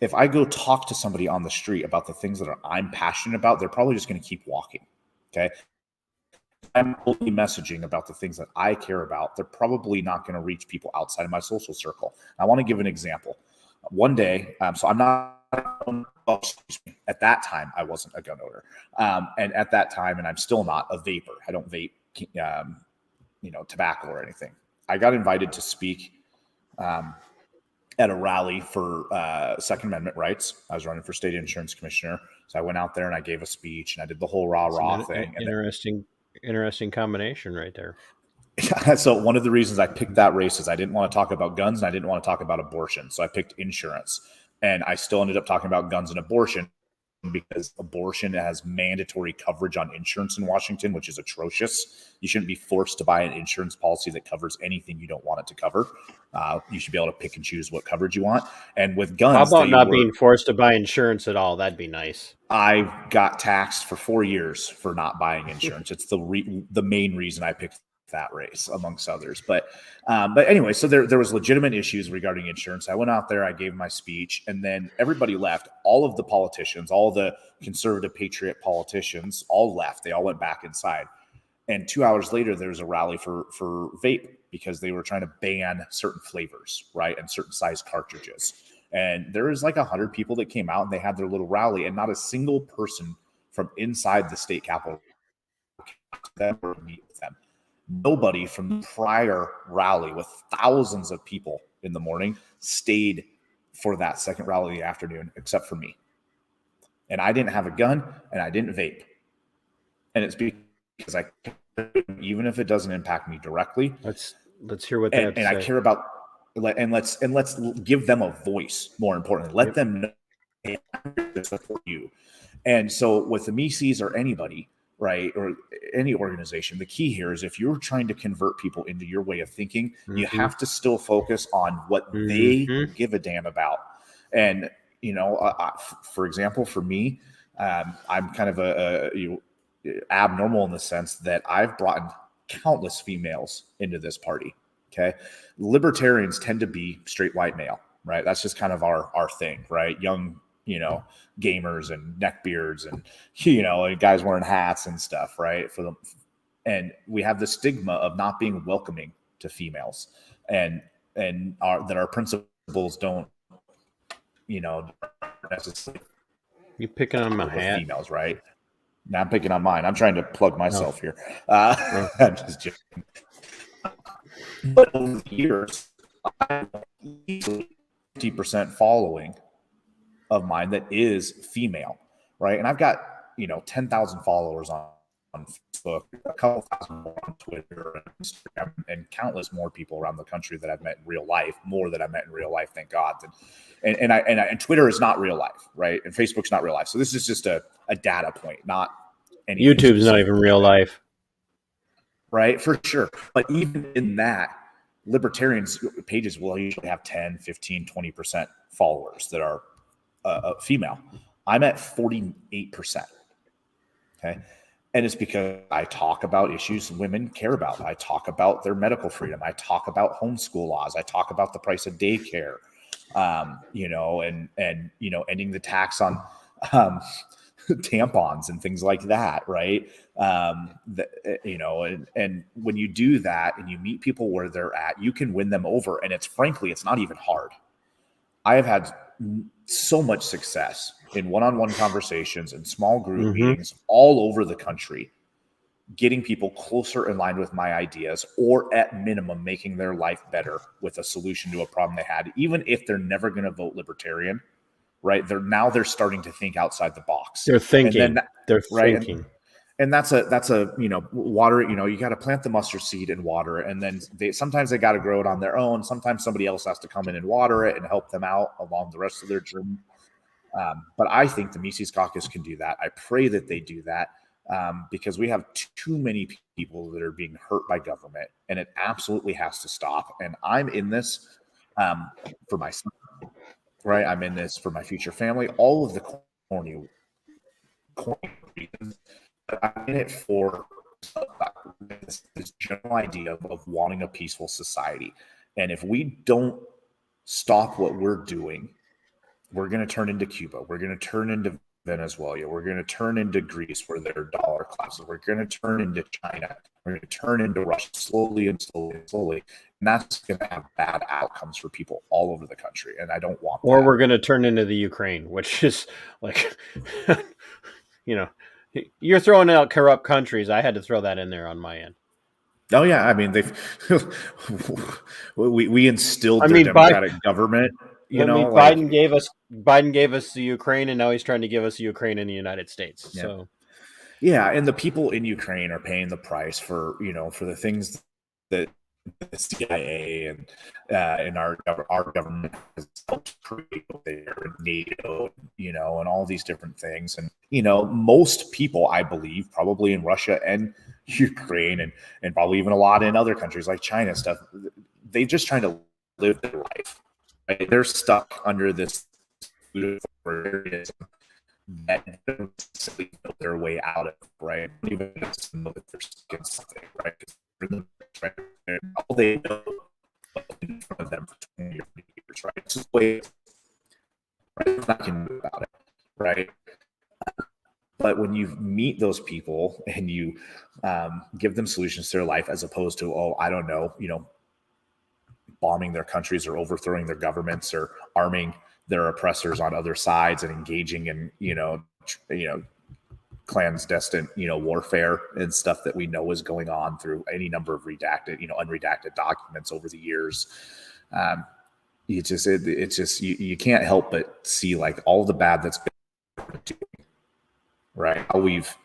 If I go talk to somebody on the street about the things that I'm passionate about, they're probably just going to keep walking. Okay. I'm only messaging about the things that I care about. They're probably not going to reach people outside of my social circle. I want to give an example. One day, so I'm not, at that time, I wasn't a gun owner. And at that time, and I'm still not a vapor. I don't vape, tobacco or anything. I got invited to speak at a rally for Second Amendment rights. I was running for state insurance commissioner. So I went out there and I gave a speech and I did the whole rah-rah thing. Interesting combination right there. So one of the reasons I picked that race is I didn't want to talk about guns and I didn't want to talk about abortion. So I picked insurance, and I still ended up talking about guns and abortion because abortion has mandatory coverage on insurance in Washington, which is atrocious. You shouldn't be forced to buy an insurance policy that covers anything you don't want it to cover. You should be able to pick and choose what coverage you want. And with guns, how about not being forced to buy insurance at all? That'd be nice. I got taxed for 4 years for not buying insurance. It's the main reason I picked that race, amongst others. But anyway, so there was legitimate issues regarding insurance. I went out there, I gave my speech, and then everybody left. All of the politicians, all the conservative patriot politicians, all left. They all went back inside. And 2 hours later, there was a rally for vape because they were trying to ban certain flavors, right, and certain size cartridges. And there was like 100 people that came out and they had their little rally, and not a single person from inside the state capitol came to meet with them. Nobody from the prior rally with thousands of people in the morning stayed for that second rally in the afternoon, except for me. And I didn't have a gun and I didn't vape. And it's because I, even if it doesn't impact me directly, let's hear what they have to say. I care about, and let's give them a voice. More importantly, let them know they support you. And so with the Mises or anybody, right, or any organization, the key here is if you're trying to convert people into your way of thinking, you have to still focus on what they give a damn about. And for example, for me, I'm kind of abnormal in the sense that I've brought countless females into this party. Okay, libertarians tend to be straight white male, right? That's just kind of our thing, right? Young, gamers and neckbeards and guys wearing hats and stuff, right? For them, and we have the stigma of not being welcoming to females, and that our principles don't, necessarily. You picking on my hat? Females, right? Now I'm picking on mine. I'm trying to plug myself here. I'm just joking. But over the years, I have easily 50% following of mine that is female, right? And I've got 10,000 followers on Facebook, a couple thousand more on Twitter and Instagram, and countless more people around the country that I've met in real life, more that I met in real life, thank God. And Twitter is not real life, right? And Facebook's not real life. So this is just a data point, not anything. YouTube's not even real life. Right, for sure. But even in that, libertarians pages will usually have 10, 15, 20% followers that are female. I'm at 48%. Okay. And it's because I talk about issues women care about. I talk about their medical freedom. I talk about homeschool laws. I talk about the price of daycare, you know, and you know, ending the tax on tampons and things like that, right? You know, and when you do that and you meet people where they're at, you can win them over. And it's frankly, it's not even hard. I have had so much success in one-on-one conversations and small group meetings all over the country, getting people closer in line with my ideas, or at minimum making their life better with a solution to a problem they had, even if they're never going to vote Libertarian, right? They're starting to think outside the box. They're thinking. And then, They're right? thinking. And that's a you know, water it. You know, you got to plant the mustard seed and water it, and then sometimes they got to grow it on their own. Sometimes somebody else has to come in and water it and help them out along the rest of their journey. But I think the Mises Caucus can do that. I pray that they do that, because we have too many people that are being hurt by government, and it absolutely has to stop. And I'm in this for my son, right? I'm in this for my future family. All of the corny reasons. I'm in it for this general idea of wanting a peaceful society. And if we don't stop what we're doing, we're going to turn into Cuba. We're going to turn into Venezuela. We're going to turn into Greece, where there are dollar collapses. We're going to turn into China. We're going to turn into Russia slowly and slowly and slowly. And that's going to have bad outcomes for people all over the country. And I don't want Or that. we're going to turn into the Ukraine, which is like, you know, you're throwing out corrupt countries. I had to throw that in there on my end. Oh yeah, I mean we instilled their democratic government. You know, Biden gave us the Ukraine, and now he's trying to give us the Ukraine in the United States. Yeah. So, yeah, and the people in Ukraine are paying the price for, you know, for the things that the CIA and our government has helped create there, NATO, you know, and all these different things. And you know, most people, I believe, probably in Russia and Ukraine, and probably even a lot in other countries like China stuff, they're just trying to live their life. Right? They're stuck under this that don't necessarily know their way out of, right? Even know that they're stuck in something, right? All they know in front of them for 20 years, right? It's just the way, right? Nothing can do about it, right? But when you meet those people and you give them solutions to their life, as opposed to, oh, I don't know, you know, bombing their countries or overthrowing their governments or arming their oppressors on other sides and engaging in, you know, clandestine, you know, warfare and stuff that we know is going on through any number of redacted, you know, unredacted documents over the years. It's just you can't help but see like all the bad that's been doing, right? How we've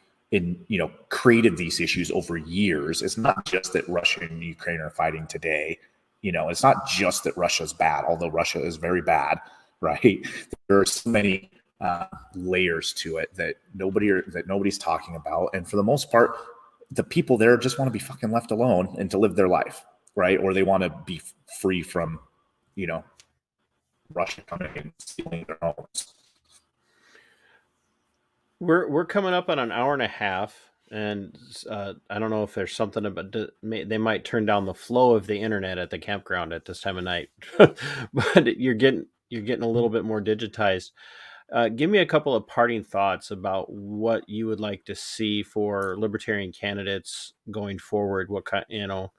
created these issues over years. It's not just that Russia and Ukraine are fighting today. You know, it's not just that Russia's bad, although Russia is very bad, right? There are so many layers to it that nobody's talking about. And for the most part, the people there just want to be fucking left alone and to live their life, right? Or they want to be free from, you know, Russia coming and stealing their homes. We're coming up on an hour and a half, and I don't know if there's something about they might turn down the flow of the internet at the campground at this time of night, but you're getting a little bit more digitized. Give me a couple of parting thoughts about what you would like to see for Libertarian candidates going forward. What kind, you know,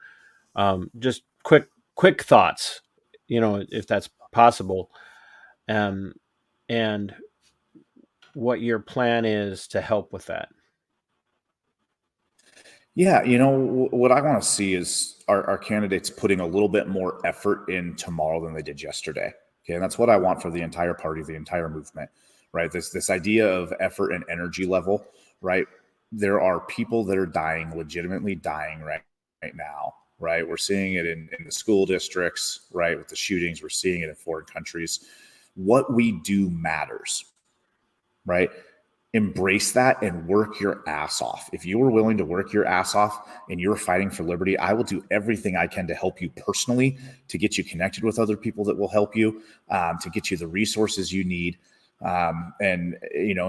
just quick thoughts, you know, if that's possible, and what your plan is to help with that. Yeah, you know, what I want to see is our candidates putting a little bit more effort in tomorrow than they did yesterday. Okay, and that's what I want for the entire party, the entire movement, right? This idea of effort and energy level, right? There are people that are dying, legitimately dying right now, right? We're seeing it in the school districts, right? With the shootings, we're seeing it in foreign countries. What we do matters, right? Embrace that and work your ass off. If you are willing to work your ass off and you're fighting for liberty, I will do everything I can to help you personally, to get you connected with other people that will help you, to get you the resources you need. and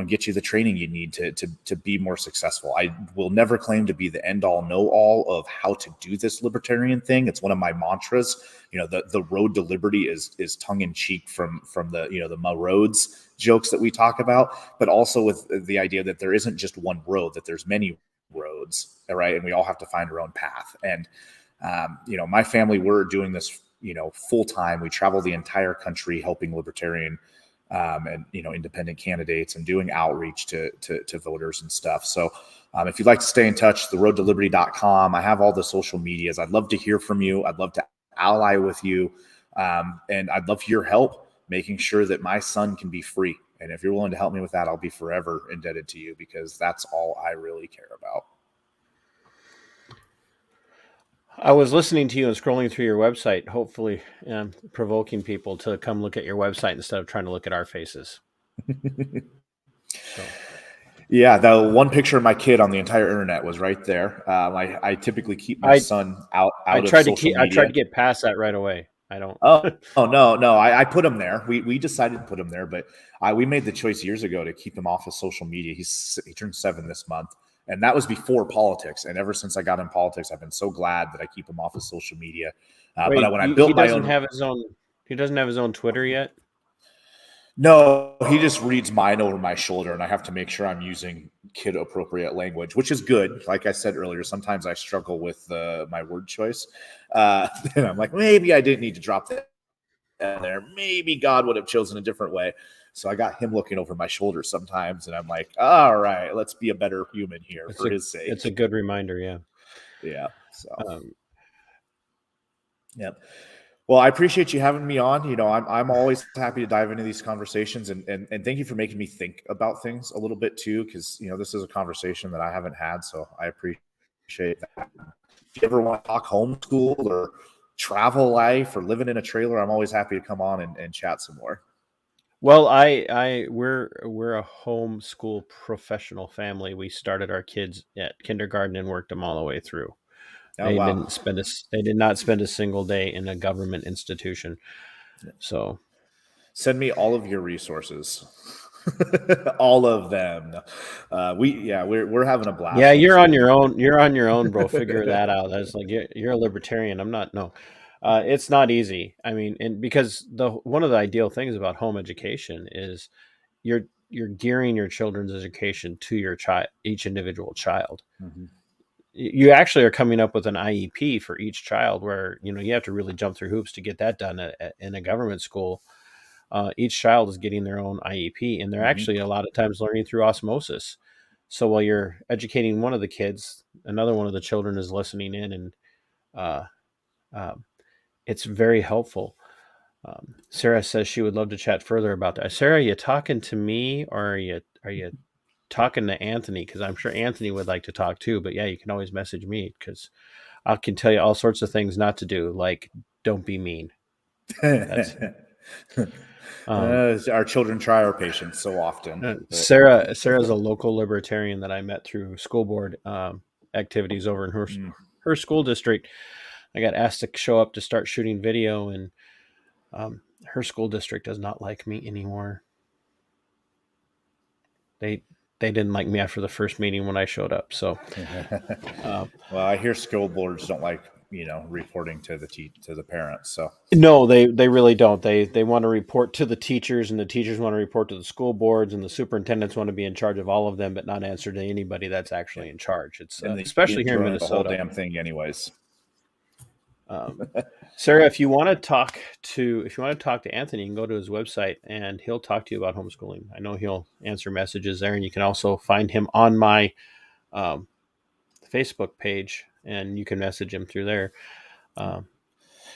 get you the training you need to be more successful. I will never claim to be the end all know all of how to do this libertarian thing. It's one of my mantras. The road to liberty is tongue in cheek from the the Ma roads jokes that we talk about, but also with the idea that there isn't just one road, that there's many roads, right? And we all have to find our own path. And my family, we're doing this full time. We travel the entire country helping libertarian and independent candidates and doing outreach to voters and stuff. So if you'd like to stay in touch, theroadtoliberty.com. I have all the social medias. I'd love to hear from you. I'd love to ally with you. And I'd love your help making sure that my son can be free. And if you're willing to help me with that, I'll be forever indebted to you, because that's all I really care about. I was listening to you and scrolling through your website, hopefully provoking people to come look at your website instead of trying to look at our faces. So. Yeah, the one picture of my kid on the entire internet was right there. I typically keep my son out of social media. I tried to get past that right away. I don't. Oh no! I put him there. We decided to put him there, but we made the choice years ago to keep him off of social media. He turned 7 this month. And that was before politics. And ever since I got in politics, I've been so glad that I keep him off of social media. Wait, but when I built my own, he doesn't have his own Twitter yet. No, he just reads mine over my shoulder, and I have to make sure I'm using kid appropriate language, which is good. Like I said earlier, sometimes I struggle with my word choice. And I'm like, maybe I didn't need to drop that in there. Maybe God would have chosen a different way. So I got him looking over my shoulder sometimes, and I'm like, all right, let's be a better human here for his sake. It's a good reminder, yeah. Yeah. So, yeah. Well, I appreciate you having me on. I'm always happy to dive into these conversations, and thank you for making me think about things a little bit too, because this is a conversation that I haven't had, so I appreciate that. If you ever want to talk homeschool or travel life or living in a trailer, I'm always happy to come on and chat some more. Well, we're a homeschool professional family. We started our kids at kindergarten and worked them all the way through. They did not spend a single day in a government institution. So, send me all of your resources, all of them. We're having a blast. Yeah, you're on your own. You're on your own, bro. Figure that out. That's like you're a libertarian. I'm not. No. It's not easy. I mean, and because one of the ideal things about home education is you're gearing your children's education to your each individual child. Mm-hmm. You actually are coming up with an IEP for each child, where you have to really jump through hoops to get that done in a government school. Each child is getting their own IEP, and they're actually a lot of times learning through osmosis. So while you're educating one of the kids, another one of the children is listening in, and it's very helpful. Sarah says she would love to chat further about that. Sarah, are you talking to me, or are you talking to Anthony? Because I'm sure Anthony would like to talk too. But yeah, you can always message me, because I can tell you all sorts of things not to do, like don't be mean. Our children try our patience so often. Sarah's a local libertarian that I met through school board activities over in her school district. I got asked to show up to start shooting video, and her school district does not like me anymore. They didn't like me after the first meeting when I showed up. So, well, I hear school boards don't like reporting to the parents. So no, they really don't. They want to report to the teachers, and the teachers want to report to the school boards, and the superintendents want to be in charge of all of them, but not answer to anybody that's actually in charge. It's especially here in Minnesota. The whole damn thing, anyways. Sarah, if you want to talk to Anthony, you can go to his website and he'll talk to you about homeschooling. I know he'll answer messages there, and you can also find him on my Facebook page, and you can message him through there.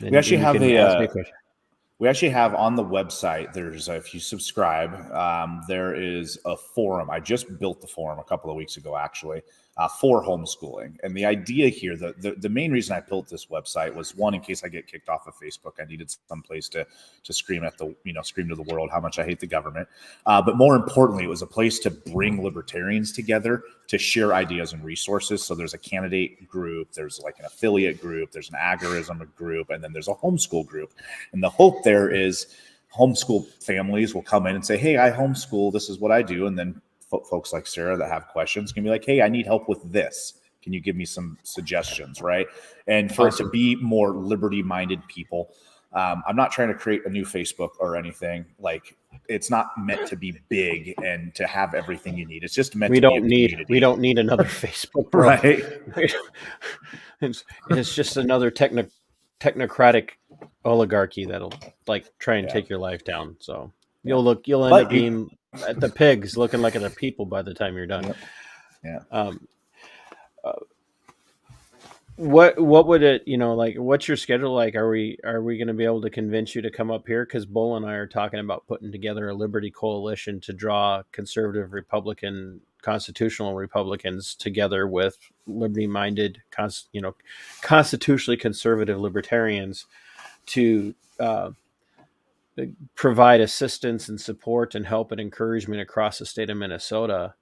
We actually have on the website, if you subscribe, there is a forum. I just built the forum a couple of weeks ago, actually, for homeschooling. And the idea here, the main reason I built this website was, one, in case I get kicked off of Facebook, I needed some place to scream scream to the world how much I hate the government. But more importantly, it was a place to bring libertarians together to share ideas and resources. So there's a candidate group, there's like an affiliate group, there's an agorism group, and then there's a homeschool group. And the hope there is homeschool families will come in and say, hey, I homeschool, this is what I do. And then folks like Sarah that have questions can be like, hey, I need help with this. Can you give me some suggestions, right? And for it to be more liberty-minded people, I'm not trying to create a new Facebook or anything. Like, it's not meant to be big and to have everything you need. It's just meant to be a community. We don't need another Facebook, bro. Right. It's just another technocratic oligarchy that'll like try and take your life down. So you'll end up being at the pigs, looking like at the people by the time you're done. Yeah. What would it, like, what's your schedule like? Are we going to be able to convince you to come up here? Because Bull and I are talking about putting together a Liberty Coalition to draw conservative Republican, constitutional Republicans together with liberty-minded, constitutionally conservative libertarians to provide assistance and support and help and encouragement across the state of Minnesota.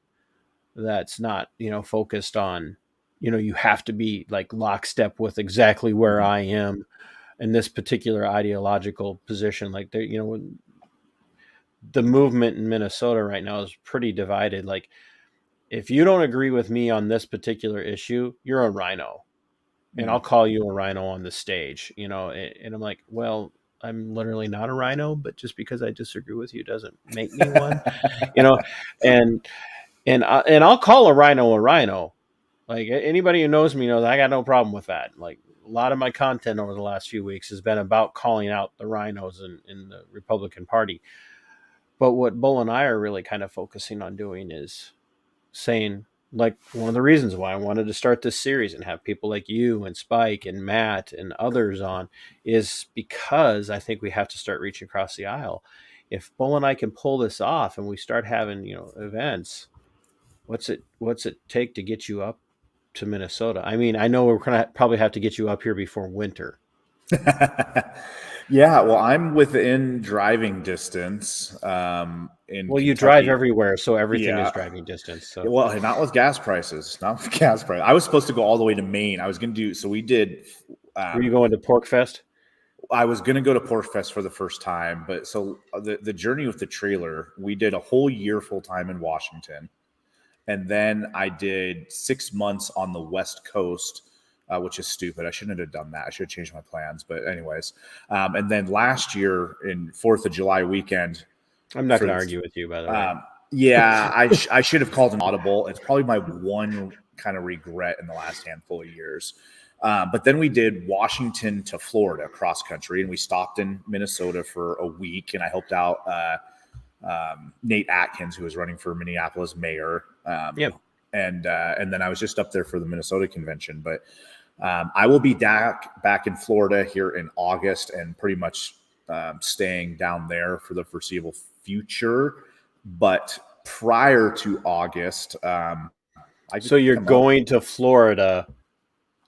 That's not, focused on, you have to be like lockstep with exactly where I am in this particular ideological position. Like, the movement in Minnesota right now is pretty divided. Like, if you don't agree with me on this particular issue, you're a rhino, and I'll call you a rhino on the stage, and I'm like, well, I'm literally not a rhino, but just because I disagree with you doesn't make me one, and I'll call a rhino. Like, anybody who knows me knows I got no problem with that. Like, a lot of my content over the last few weeks has been about calling out the rhinos in the Republican Party. But what Bull and I are really kind of focusing on doing is saying, like, one of the reasons why I wanted to start this series and have people like you and Spike and Matt and others on is because I think we have to start reaching across the aisle. If Bull and I can pull this off and we start having, events, what's it take to get you up to Minnesota? I mean, I know we're going to probably have to get you up here before winter. Yeah, well, I'm within driving distance. Well, you drive everywhere, so everything is driving distance. So. Well, not with gas prices. Not with gas prices. I was supposed to go all the way to Maine. I was going to do so. We did. Were you going to Pork Fest? I was going to go to Pork Fest for the first time, but so the journey with the trailer, we did a whole year full time in Washington. And then I did 6 months on the West Coast, which is stupid. I shouldn't have done that. I should have changed my plans. But anyways, and then last year in 4th of July weekend. I'm not going to argue with you, by the way. Yeah, I should have called an audible. It's probably my one kind of regret in the last handful of years. But then we did Washington to Florida cross country, and we stopped in Minnesota for a week, and I helped out Nate Atkins, who was running for Minneapolis mayor. And then I was just up there for the Minnesota convention. But I will be back in Florida here in August and pretty much staying down there for the foreseeable future. But prior to August, so you're going to Florida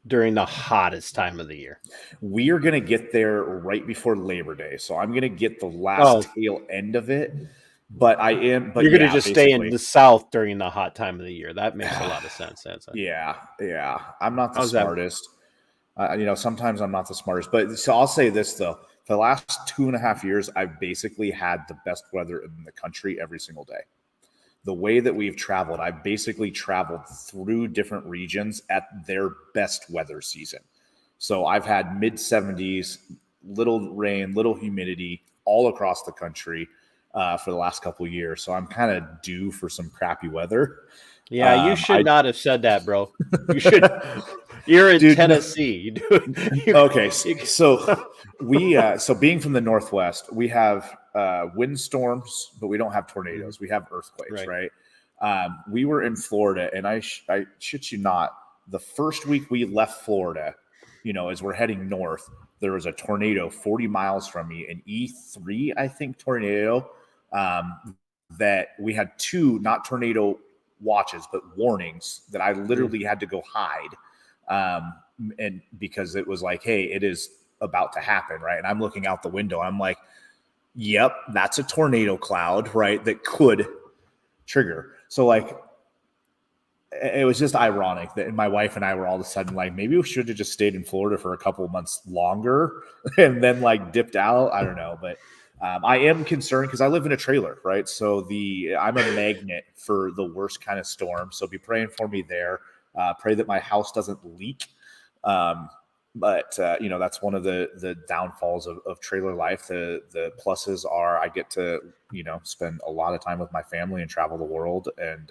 during the hottest time of the year. We are going to get there right before Labor Day. So I'm going to get the last tail end of it. But you're going to just stay in the South during the hot time of the year. That makes a lot of sense. Yeah. I'm not the smartest. Sometimes I'm not the smartest. But so I'll say this, though. For the last 2.5 years, I've basically had the best weather in the country every single day. The way that we've traveled, I've basically traveled through different regions at their best weather season. So I've had mid-70s, little rain, little humidity all across the country for the last couple of years. So I'm kind of due for some crappy weather. Yeah, you should not have said that, bro. You should. You're in Tennessee. Okay, so so being from the Northwest, we have windstorms, but we don't have tornadoes. We have earthquakes, right? We were in Florida, and I shit you not, the first week we left Florida, as we're heading north, there was a tornado 40 miles from me, an E3, I think, tornado, that we had 2, not tornado watches, but warnings that I literally had to go hide. And because it was like, hey, it is about to happen, right? And I'm looking out the window. I'm like, yep, that's a tornado cloud, right? That could trigger. So like, it was just ironic that my wife and I were all of a sudden like, maybe we should have just stayed in Florida for a couple of months longer and then like dipped out. I don't know, but I am concerned because I live in a trailer, right? So I'm a magnet for the worst kind of storm. So be praying for me there. Pray that my house doesn't leak. But that's one of the downfalls of trailer life. The pluses are I get to spend a lot of time with my family and travel the world, and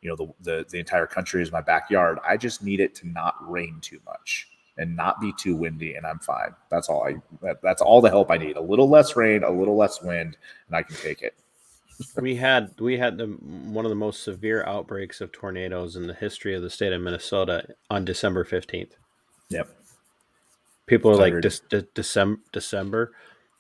the entire country is my backyard. I just need it to not rain too much and not be too windy, and I'm fine. That's all the help I need. A little less rain, a little less wind, and I can take it. We had one of the most severe outbreaks of tornadoes in the history of the state of Minnesota on December 15th. Yep. People are like, December.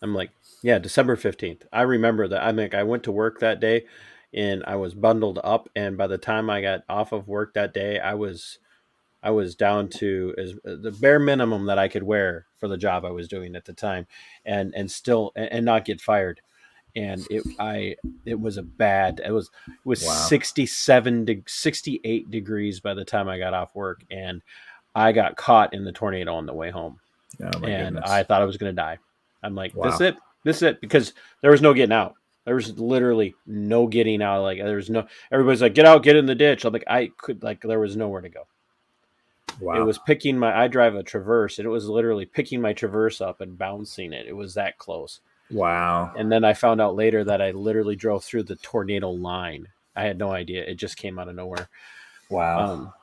I'm like, yeah, December 15th. I remember that. I went to work that day and I was bundled up. And by the time I got off of work that day, I was down to the bare minimum that I could wear for the job I was doing at the time, and not get fired. And it was it was Wow. 68 degrees by the time I got off work, and I got caught in the tornado on the way home. Oh, my And goodness. I thought I was going to die. I'm like, Wow. this is it, because there was no getting out. There was literally no getting out. Like everybody's like, get out, get in the ditch. I'm like, there was nowhere to go. Wow. It was I drive a Traverse, and it was literally picking my Traverse up and bouncing it. It was that close. Wow. And then I found out later that I literally drove through the tornado line. I had no idea. It just came out of nowhere. Wow.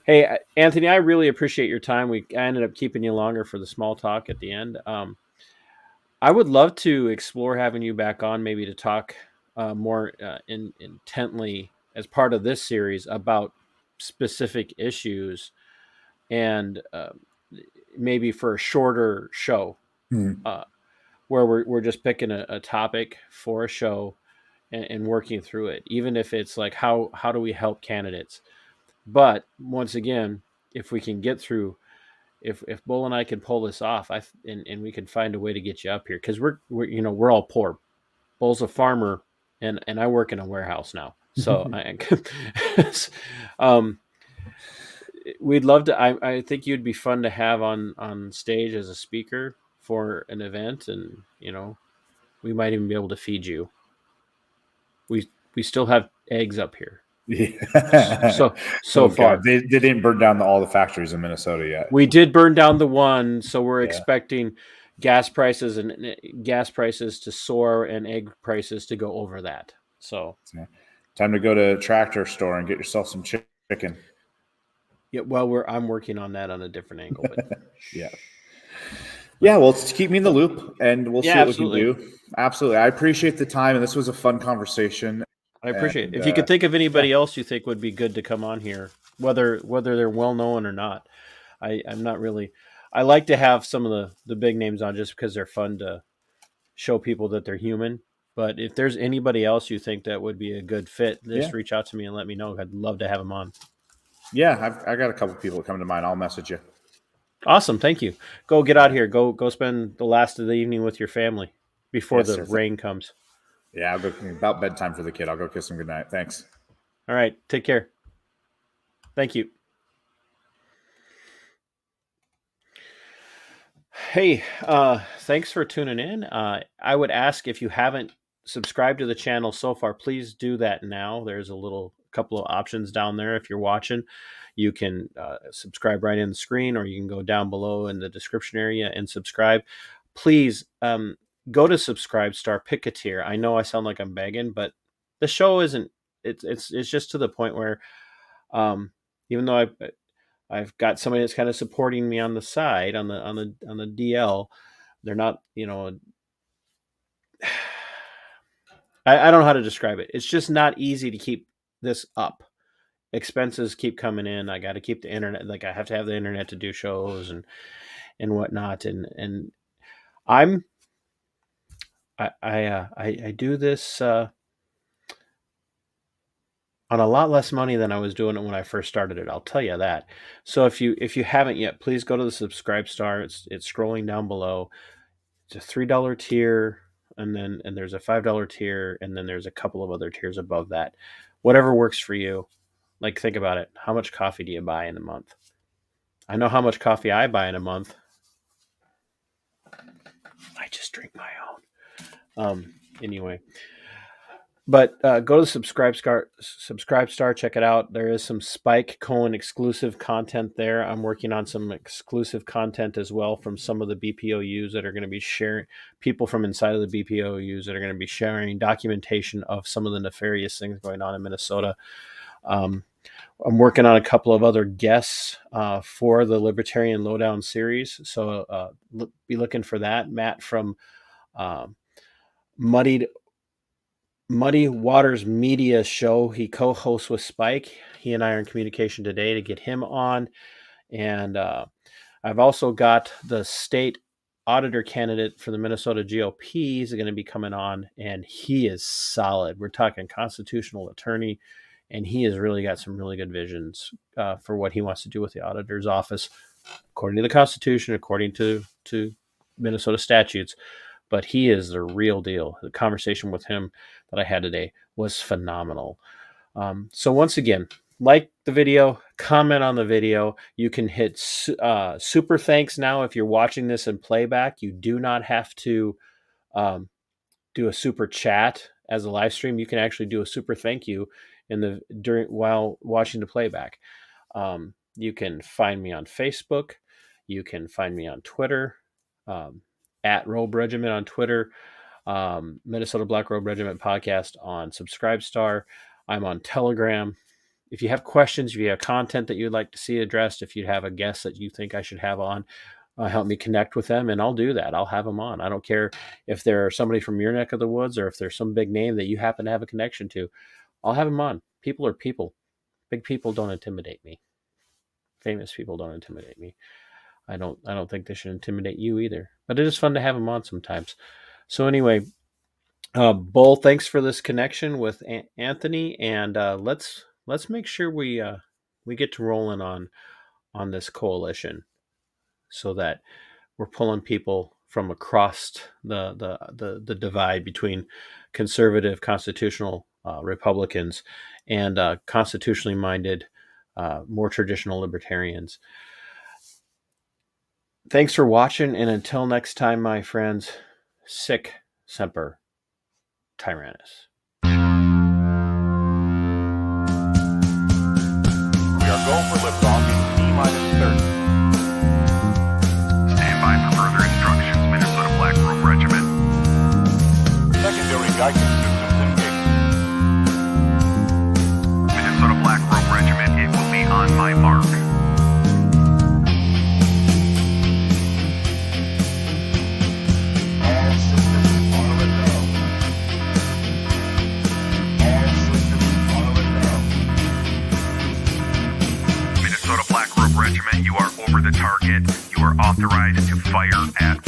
Hey, Anthony, I really appreciate your time. I ended up keeping you longer for the small talk at the end. I would love to explore having you back on, maybe to talk more intently as part of this series about specific issues, and maybe for a shorter show where we're just picking a topic for a show and working through it, even if it's like how do we help candidates. But once again, if we can get through, if Bull and I can pull this off, and we can find a way to get you up here, because we're all poor. Bull's a farmer, and I work in a warehouse now, so we'd love to. I think you'd be fun to have on stage as a speaker for an event, and we might even be able to feed you. We still have eggs up here. Yeah. So Oh, far. God. They didn't burn down all the factories in Minnesota yet. We did burn down the one, so we're expecting gas prices to soar and egg prices to go over that. So time to go to a tractor store and get yourself some chicken. Yeah, well, I'm working on that on a different angle. But yeah, well, keep me in the loop, and we'll see what absolutely. we can do. Absolutely. I appreciate the time, and this was a fun conversation. I appreciate it. If you could think of anybody else you think would be good to come on here, whether they're well known or not, I'm not really. I like to have some of the big names on just because they're fun to show people that they're human. But if there's anybody else you think that would be a good fit, just reach out to me and let me know. I'd love to have them on. Yeah, I got a couple people coming to mind. I'll message you. Awesome, thank you. Go get out here. Go spend the last of the evening with your family before the rain comes. Yeah, I'll go about bedtime for the kid. I'll go kiss him goodnight. Thanks. All right, take care. Thank you. Hey, thanks for tuning in. I would ask, if you haven't subscribed to the channel so far, please do that now. There's a couple of options down there. If you're watching, you can subscribe right in the screen, or you can go down below in the description area and subscribe. Please go to Subscribe Star, pick a tier. I know I sound like I'm begging, but the show isn't. It's just to the point where, even though I've got somebody that's kind of supporting me on the side, on the DL, they're not, I don't know how to describe it. It's just not easy to keep this up. Expenses keep coming in. I got to keep the internet. Like, I have to have the internet to do shows and whatnot. And I do this on a lot less money than I was doing it when I first started it. I'll tell you that. So if you haven't yet, please go to the Subscribe Star. It's scrolling down below. It's a $3 tier, and there's a $5 tier, and then there's a couple of other tiers above that. Whatever works for you. Like, think about it. How much coffee do you buy in a month? I know how much coffee I buy in a month. I just drink my own. Anyway, but go to the subscribe star, check it out. There is some Spike Cohen exclusive content there. I'm working on some exclusive content as well from some of the BPOUs that are going to be sharing, people from inside of the BPOUs that are going to be sharing documentation of some of the nefarious things going on in Minnesota. I'm working on a couple of other guests for the Libertarian Lowdown series, so be looking for that. Matt from Muddy Waters Media Show, he co-hosts with Spike. He and I are in communication today to get him on. And I've also got the state auditor candidate for the Minnesota GOP is going to be coming on, and he is solid. We're talking constitutional attorney, and he has really got some really good visions for what he wants to do with the auditor's office, according to the Constitution, according to Minnesota statutes. But he is the real deal. The conversation with him that I had today was phenomenal. So once again, like the video, comment on the video. You can hit super thanks now if you're watching this in playback. You do not have to do a super chat as a live stream. You can actually do a super thank you while watching the playback. You can find me on Facebook. You can find me on Twitter. At Robe Regiment on Twitter, Minnesota Black Robe Regiment podcast on Subscribestar. I'm on Telegram. If you have questions, if you have content that you'd like to see addressed, if you have a guest that you think I should have on, help me connect with them, and I'll do that. I'll have them on. I don't care if they're somebody from your neck of the woods or if there's some big name that you happen to have a connection to. I'll have them on. People are people. Big people don't intimidate me. Famous people don't intimidate me. I don't think they should intimidate you either. But it is fun to have them on sometimes. So anyway, Bull, thanks for this connection with Anthony, and let's make sure we get to rolling on this coalition, so that we're pulling people from across the divide between conservative constitutional Republicans and constitutionally minded, more traditional libertarians. Thanks for watching, and until next time, my friends, sic semper tyrannis. We are going for liftoff in T-30. Stand by for further instructions, Minnesota Black Robe Regiment. Secondary guidance systems engaged. Minnesota Black Robe Regiment, it will be on my mark. All systems are a go. All systems are a go. Minnesota Black Robe Regiment, you are over the target. You are authorized to fire at